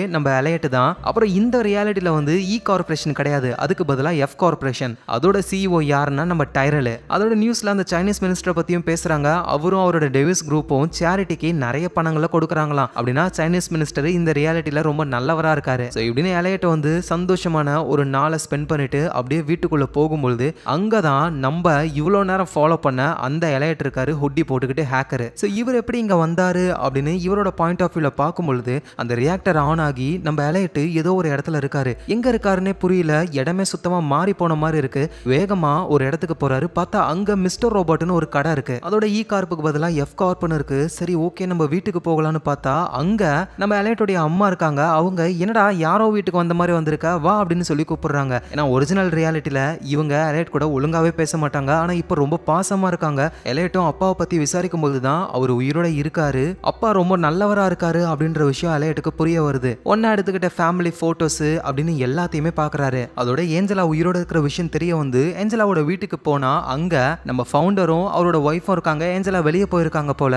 நம்ம எலைட் தான். அப்புறம் இந்த ரியாலிட்டில வந்து இ கார்பரேஷன் கிடையாது, அதுக்கு பதிலா எஃப் கார்பரேஷன். அதோட சிஇஓ யாருன்னா நம்ம டைரல். அதோட நியூஸ்ல அந்த சைனீஸ் மினிஸ்டர் பத்தியும் பேசுறாங்க. அவரும் அவரோட டெவிஸ் குரூப்பும் சேரிட்டிக்கு நிறைய பணங்களை கொடுக்குறாங்களாம். அப்படின்னா சைனீஸ் மினிஸ்டர் இந்த ரியாலிட்டில ரொம்ப நல்லவரா இருக்காரு. ஸோ இப்படின்னு எலைட் வந்து சந்தோஷமான ஒரு நாளை ஸ்பெண்ட் பண்ணிட்டு அப்படியே வீட்டுக்குள்ள போகும்பொழுது அங்கதான் நம்ம இவ்வளோ நேரம் ஃபாலோ பண்ண அந்த எலைட் இருக்காரு, ஹுட்டி போட்டுக்கிட்டு ஹேக்கர். ஸோ இவர் எப்படி இங்க வந்தாரு அப்படின்னு இவரோட பாயிண்ட் ஆஃப் வியூல பார்க்கும்பொழுது அந்த ரியாக்டர் ஆன் ஆகி நம்ம எலைட் ஏதோ ஒரு இடத்துல இருக்காரு. எங்க இருக்காருன்னே புரியல, இடமே சுத்தமா மாறி போன மாதிரி இருக்கு. வேகமா ஒரு இடத்துக்கு போறாரு. பார்த்தா அங்க மிஸ்டர் ரோபோட்னு ஒரு கடை இருக்கு. அதோட இ கார்ப்புக்கு பதிலா எஃப் கார்ப்னு இருக்கு. சரி ஓகே நம்ம வீட்டுக்கு போகலான்னு பார்த்தா அங்க நம்ம எலைட்டோடைய அம்மா இருக்காங்க. அவங்க என்னடா யாரோ வீட்டுக்கு வந்த மாதிரி வந்திருக்கா, வா அப்படின்னு சொல்லி கூப்பிடுறாங்க. ஏன்னா ஒரிஜினல் ரியாலிட்டியில இவங்க எலைட் கூட ஒழுங்காவே பேச மாட்டாங்க. ஆனா இப்ப ரொம்ப பாசமா இருக்காங்க. எலைட்டும் அப்பாவை பத்தி விசாரிக்கும் போதுதான் அவர் உயிரோட இருக்காரு, அப்பா ரொம்ப நல்லவரா இருக்காரு அப்படின்ற விஷயம் எலைட்டுக்கு புரிய வருது. ஒன்னா எடுத்துக்கிட்ட ஃபேமிலி போட்டோஸ் அப்படின்னு எல்லாத்தையுமே பாக்குறாரு. அதோட ஏஞ்சலா உயிரோட இருக்கிற விஷயம் தெரிய வந்து ஏஞ்சலாவோட வீட்டுக்கு போனா அங்க நம்ம ஃபவுண்டரும் அவரோட ஒய்ஃபும் இருக்காங்க. ஏஞ்சலா வெளியே போயிருக்காங்க போல.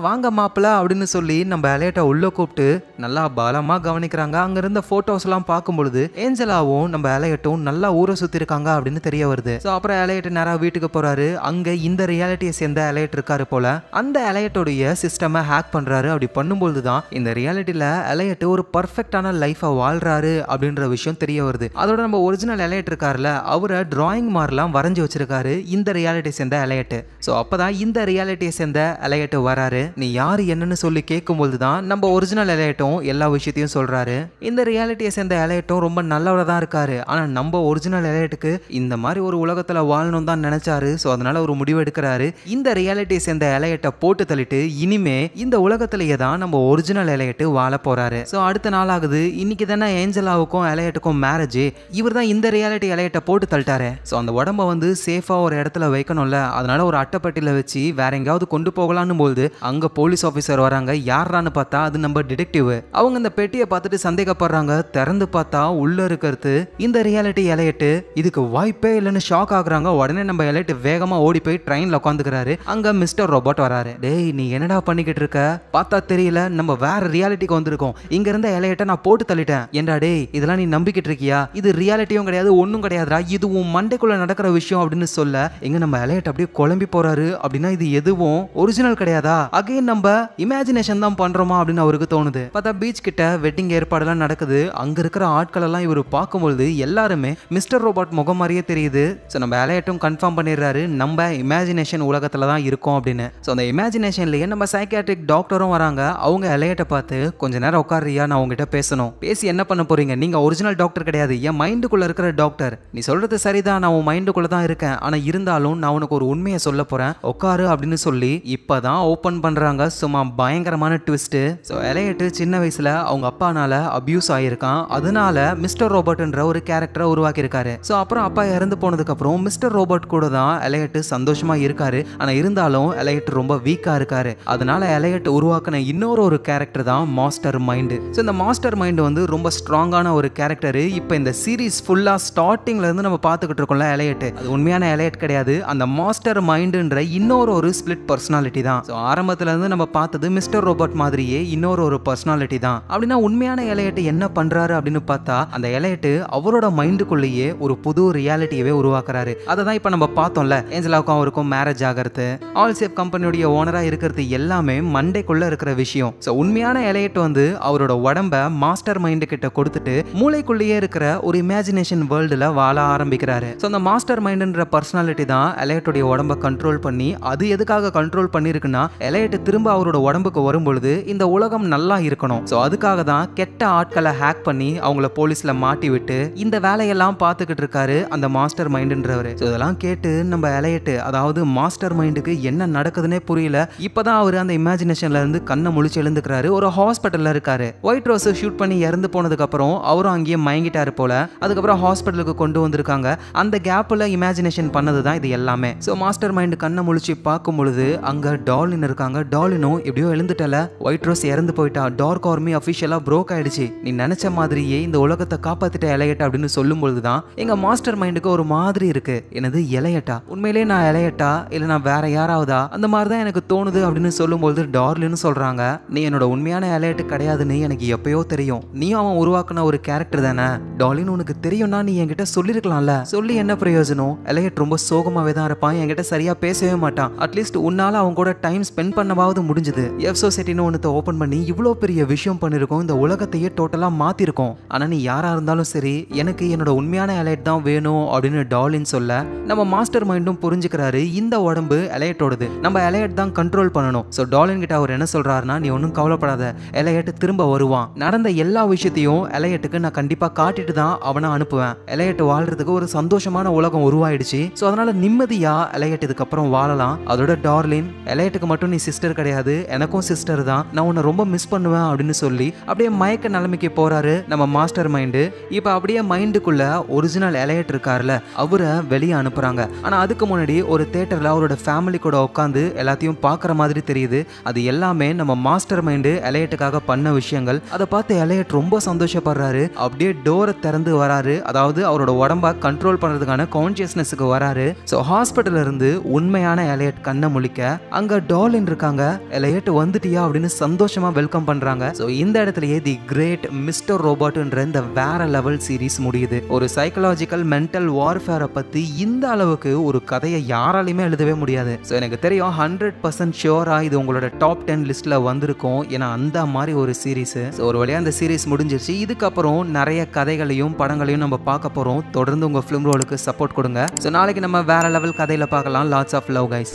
வாங்க மாப்பிள்ள அப்படின்னு சொல்லி நம்ம எலைட்ட உள்ள கூப்பிட்டு நல்லா பலமா கவனிக்கிறாங்க. அங்க இருந்த போட்டோஸ் எல்லாம் பார்க்கும் பொழுது ஏஞ்சலாவும் நம்ம எலைட்டும் நல்லா ஊரை சுத்தி இருக்காங்க அப்படின்னு தெரிய வருது. சோ அப்புறம் எலைட் நேரா வீட்டுக்கு போறாரு. அங்க இந்த ரியாலிட்டியை சேர்ந்த எலைட் இருக்காரு போல. அந்த எலைட்டோடைய சிஸ்டமை ஹேக் பண்றாரு. அப்படி பண்ணும்போது தான் இந்த ரியாலிட்டியில எலைட் ஒரு பர்ஃபெக்டான லைஃபை வாழ்றாரு அப்படின்ற விஷயம் தெரிய வருது. அதோட நம்ம ஒரிஜினல் எலைட் இருக்காருல, அவரை டிராயிங் மாதிரிலாம் வரைஞ்சி வச்சிருக்காரு இந்த ரியாலிட்டியை சேர்ந்த எலைட். ஸோ அப்பதான் இந்த ரியாலிட்டியை சேர்ந்த எலைட் வராரு. நீ யாரு என்னன்னு சொல்லி கேட்கும்போது தான் நம்ம ஒரிஜினல் எலைட்டும் எல்லா விஷயத்தையும் சொல்றாரு. இந்த ரியாலிட்டியை சேர்ந்த எலைட்டும் ரொம்ப நல்லவரா தான் இருக்காரு. ஆனா நம்ம ஒரிஜினல் எலைட்டுக்கு இந்த மாதிரி ஒரு உலகத்துல வாழணும் தான் நினைச்சாரு. ஸோ அதனால ஒரு முடிவு எடுக்கிறாரு. இந்த ரியாலிட்டியை சேர்ந்த எலைட்டை போட்டு தள்ளிட்டு இனிமே இந்த உலகத்திலேயே தான் நம்ம ஒரிஜினல் எலைட் வாழ போறாரு. ஸோ அடுத்த நாள் ஆகுது. இன்னைக்கு தானே ஏஞ்சலாவுக்கும் எலைட்டுக்கும் மேரேஜ். இவர் தான் இந்த ரியாலிட்டி எலைட்டை போட்டு தள்ளிட்டாரு. ஸோ அந்த உடம்ப வந்து சேஃபா ஒரு இடத்துல வைக்கணும்ல, அதனால ஒரு அட்டைப்பட்டியில வச்சு வேற எங்கேயாவது கொண்டு போகலான்னு போது அங்க போலீஸ் ஆஃபீஸர் வராங்க. யாரான்னு பார்த்தா அது நம்ம டிடெக்டிவ். அவங்க இந்த பெட்டியை பார்த்துட்டு சந்தேகப்படுறாங்க. திறந்து பார்த்தா உள்ள இருக்கிறது இந்த ரியாலிட்டி எலைட். இதுக்கு வாய்ப்பே இல்லைன்னு ஷாக் ஆகுறாங்க. உடனே நம்ம எலைட் வேகமா ஓடி போய் ட்ரெயின்ல உட்காந்துக்கிறாரு. அங்க மிஸ்டர் ரோபோட் வராரு. டேய் நீ என்னடா பண்ணிக்கிட்டு இருக்க, பார்த்தா தெரியல நம்ம வேற ரியாலிட்டிக்கு வந்திருக்கோம். இங்க இருந்த எலைட்டை நான் போட்டு தள்ளிட்டேன். ஏண்டா டேய் இதெல்லாம் நீ நம்பிக்கிட்டு இருக்கியா, இது ரியாலிட்டியும் கிடையாது ஒன்னும் கிடையாதுடா, இது உன் மண்டைக்குள்ள நடக்கிற விஷயம் அப்படின்னு சொல்ல எங்க நம்ம எலைட் அப்படியே குழம்பி போறாரு. அப்படின்னா இது எதுவும் ஒரிஜினல் கிடையாதா, அகைன் நம்ம இமேஜினேஷன் தான் பண்றோமா அப்படின்னு அவருக்கு தோணுது. பார்த்தா பீச் கிட்ட வெட்டிங் ஏற்பாடுலாம் நடக்குது. அங்க இருக்கிற ஆட்கள் எல்லாம் இவர் பார்க்கும்போது எல்லாருமே மிஸ்டர் ரோபோட் முகம் மாதிரியே தெரியுது. ஸோ நம்ம எலைட்டும் கன்ஃபார்ம் பண்ணிடுறாரு நம்ம இமேஜினேஷன் உலகத்துல தான் இருக்கோம் அப்படின்னு. ஸோ அந்த இமேஜினேஷன்லயே நம்ம சைக்கியாட்ரிக் டாக்டரும் வராங்க. அவங்க எலைட்டை பார்த்து கொஞ்ச நேரம் உட்காரியா, நான் உங்ககிட்ட பேசணும். பேசி என்ன பண்ண போறீங்க, நீங்க ஒரிஜினல் டாக்டர் கிடையாது, என் மைண்டுக்குள்ள இருக்கிற டாக்டர். நீ சொல்றது சரிதான், நான் உன் மைண்டுக்குள்ள தான் இருக்கேன். ஆனா இருந்தாலும் நான் உனக்கு ஒரு உண்மையை சொல்ல போறேன், உட்காரு அப்படின்னு சொல்லி இப்பதான் ஓபன் பண்றாங்க. சும்மா பயங்கரமான ட்விஸ்ட். ஸோ எலைட் சின்ன வயசுல அவங்க அப்பானால அபியூஸ் ஆயிருக்கான். அதனால மிஸ்டர் ரோபோட்ன்ற ஒரு கேரக்டரை உருவாக்கி இருக்காரு. ஸோ அப்புறம் அப்பா இறந்து போனதுக்கு அப்புறம் மிஸ்டர் ரோபோட் கூட தான் எலைட் சந்தோஷமா இருக்காரு. ஆனா இருந்தாலும் எலைட் ரொம்ப வீக்கா இருக்காரு. அதனால எலைட் உருவாக்கின இன்னொரு ஒரு கேரக்டர் தான் மாஸ்டர் மைண்ட். ஸோ இந்த மாஸ்டர் மைண்ட் வந்து ரொம்ப ஸ்ட்ராங்கான ஒரு கேரக்டர். இப்போ இந்த சீரீஸ் ஃபுல்லா ஸ்டார்டிங்ல இருந்து நம்ம பார்த்துக்கிட்டு இருக்கோம்ல எலைட், அது உண்மையான எலைட் கிடையாது. அந்த மாஸ்டர் மைண்ட்ன்ற இன்னொரு ஒரு ஸ்பிளிட் பர்சனாலிட்டி தான். ஸோ ஆரம்பத்துல இருந்து நம்ம பார்த்தது மிஸ்டர் ரோபோட் மாதிரியே இன்னொரு ஒரு பர்சனாலிட்டி தான். அப்படின்னா உண்மையான எலைட் என்ன பண்றாரு அப்படின்னு பார்த்தா அந்த எலைட் அவரோட மைண்டுக்குள்ளேயே ஒரு புது ரியாலிட்டியவே உருவாக்குறாரு. அதை தான் இப்போ நம்ம பார்த்தோம்ல, ஏஞ்சலாவுக்கும் அவருக்கும் மேரேஜ் ஆகிறது, ஆல் சேஃப் கம்பெனியுடைய ஓனரா இருக்கிறது எல்லாமே மண்டைக்குள்ள இருக்கிற விஷயம். ஸோ உண்மையான எலைட் வந்து அவரோட உடம்ப மாஸ்டர் மைண்டு கிட்ட கொடுத்துட்டு மூளைக்குள்ளேயே இருக்கிற ஒரு இமேஜினேஷன் வேர்ல்டுல வாழ ஆரம்பிக்கிறாரு. ஸோ அந்த மாஸ்டர் மைண்டுன்ற பர்சனாலிட்டி தான் எலைட்டோடைய உடம்ப கண்ட்ரோல் கண்ட்ரோல் பண்ணி அது எதுக்காக கண்ட்ரோல் பண்ணிருக்குன்னா எலையட் திரும்ப அவரோட உடம்புக்கு வரும்பொழுது இந்த உலகம் நல்லா இருக்கணும். சோ அதுக்காக தான் கெட்ட ஆட்களை ஹேக் பண்ணி அவங்கள போலீஸ்ல மாட்டி விட்டு இந்த வேலையெல்லாம் பார்த்துக்கிட்டு இருக்காரு அந்த மாஸ்டர் மைண்டுன்றவர். சோ இதெல்லாம் கேட்டு நம்ம எலையட் அதாவது மாஸ்டர் மைண்டுக்கு என்ன நடக்குதுன்னே புரியல. இப்பதான் அவர் அந்த இமேஜினேஷன்ல இருந்து கண்ணை முழிச்சு எழுந்துக்கிறாரு. ஒரு ஹாஸ்பிட்டல்ல இருக்காரு. ஒயிட் ரோஸ் ஷூட் பண்ணி இறந்து போனதுக்கு அப்புறம் அவரும் அங்கேயே மயங்கிட்டாரு போல. அதுக்கப்புறம் ஹாஸ்பிட்டலுக்கு கொண்டு வந்திருக்காங்க. அந்த கேப்ல இமேஜினேஷன் பண்ணதுதான் இது எல்லாமே. சோ மாஸ்டர் மைண்ட் கண்ணை முழிச்சு பார்க்கும் பொழுது அங்க டார்லின் இருக்காங்க. டார்லினும் எப்படியோ எழுந்துட்டல. ஒயிட் ரோஸ் இறந்து போயிட்டா. டார்க் ஆர்மி அபிஷியலா ப்ரோக் ஆயிடுச்சு. நீ நினைச்ச மாதிரியே இந்த உலகத்தை காப்பாத்திட்ட எலையட் அப்படின்னு சொல்லும் பொழுதுதான் எங்க மாஸ்டர் மைண்டுக்கு ஒரு மாதிரி இருக்கு. எனது எலையட்டா, உண்மையிலேயே நான் எலையட்டா இல்ல நான் வேற யாராவதா, அந்த மாதிரி தான் எனக்கு தோணுது அப்படின்னு சொல்லும்போது டார்லின்னு சொல்றாங்க. நீ என்னோட உண்மையான எலையட் கிடையாதுன்னு எனக்கு எப்பயோ தெரியும். நீ அவன் உருவாக்குன ஒரு கேரக்டர் தானே. டார்லின் உனக்கு தெரியும்னா நீ என்கிட்ட சொல்லிருக்கலாம்ல. சொல்லி என்ன பிரயோஜனம்? எலையட் ரொம்ப சோகமாவே தான் இருப்பான். என்கிட்ட சரியா பேசவே மாட்டான். அட்லீஸ்ட் உன்னால அவங்க கூட டைம் ஸ்பெண்ட் பண்ணவாவது முடிஞ்சது. எஃப் சொசைட்டின்னு ஒன்னு ஓபன் பண்ணி இவ்வளோ பெரிய விஷயம் பண்ணிருக்கோம். இந்த உலகத்தையே டோட்டலா மாத்திருக்கோம். ஆனா நீ யாரா இருந்தாலும் சரி, எனக்கு என்னோட உண்மையான எலையட் தான் வேணும் அப்படின்னு டார்லின் சொல்ல நம்ம மாஸ்டர் மைண்டும் புரிஞ்சுக்கிறாரு. இந்த உடம்பு எலையட்டோடது, நம்ம எலையட் தான் கண்ட்ரோல் பண்ணணும். சோ டார்லின் கிட்ட அவர் என்ன சொல்றாருன்னா, நீ ஒன்னும் கவலைப்படாத, எலையட் திரும்ப வருவான். நடந்த எல்லா விஷயத்தையும் எலையட்டுக்கு நான் கண்டிப்பா காட்டிட்டு தான் அவனை அனுப்புவேன். எலையட் வாழ்றதுக்கு ஒரு சந்தோஷமான உலகம் உருவாயிடுச்சு. சோ அதனால நிம்மதியா எலையட் இதுக்கப்புறம் வாழலாம். அதோட டார்லின், எலையட்டுக்கு மட்டும் நீ சிஸ்டர் கிடையாது, எனக்கும் சிஸ்டர் தான், நான் உன்னை ரொம்ப மிஸ் பண்ணுவேன் அப்படின்னு சொல்லி அப்படியே மயக்க நிலைமைக்கு போறாரு நம்ம மாஸ்டர் மைண்டு. இப்ப அப்படியே மைண்டுக்குள்ள ஒரிஜினல் எலையட் இருக்காருல, அவரை வெளியே அனுப்புறாங்க. ஆனா அதுக்கு முன்னாடி ஒரு தியேட்டர்ல அவரோட ஃபேமிலி கூட உட்காந்து எல்லாத்தையும் பாக்குற மாதிரி தெரியுது. அது எல்லாமே நம்ம மாஸ்டர் மைண்டு எலையட்டுக்காக பண்ண விஷயங்கள். அதை பார்த்து எலையட் ரொம்ப சந்தோஷப்படுறாரு. அப்படியே டோரை திறந்து வராரு. அதாவது அவரோட உடம்ப கண்ட்ரோல் பண்றதுக்கான கான்சியஸ்னஸ்க்கு வராரு. சோ ஹாஸ்பிட்டல்ல இருந்து உண்மையான எலையட் கண்ணை முழிக்க அங்க டார்லின் இருக்காங்க. எலையட் வந்துட்டியா அப்படின்னு சந்தோஷமா வெல்கம் பண்றாங்க. சோ இந்த இடத்துலயே தி கிரேட் மிஸ்டர் ரோபோட்ன்ற இந்த வேற லெவல் சீரிஸ் முடியுது. ஒரு சைக்கலாஜிக்கல் மென்டல் வார்ஃபேரை பத்தி இந்த அளவுக்கு ஒரு கதையை யாராலையுமே எழுதவே முடியாது. சோ எனக்கு தெரியும் 100% ஷியோரா இது உங்களோட டாப் 10 லிஸ்ட்ல வந்திருக்கும். ஏன்னா அந்த மாதிரி ஒரு சீரிஸ். ஒரு வழியா அந்த சீரிஸ் முடிஞ்சிருச்சு. இதுக்கப்புறம் நிறைய கதைகளையும் படங்களையும் நம்ம பார்க்க போறோம். தொடர்ந்து உங்க ஃபிலிம் ரோலுக்கு சப்போர்ட் கொடுங்க. சோ நாளைக்கு நம்ம வேற லெவல் கதையில பார்க்கலாம். Lots of love guys.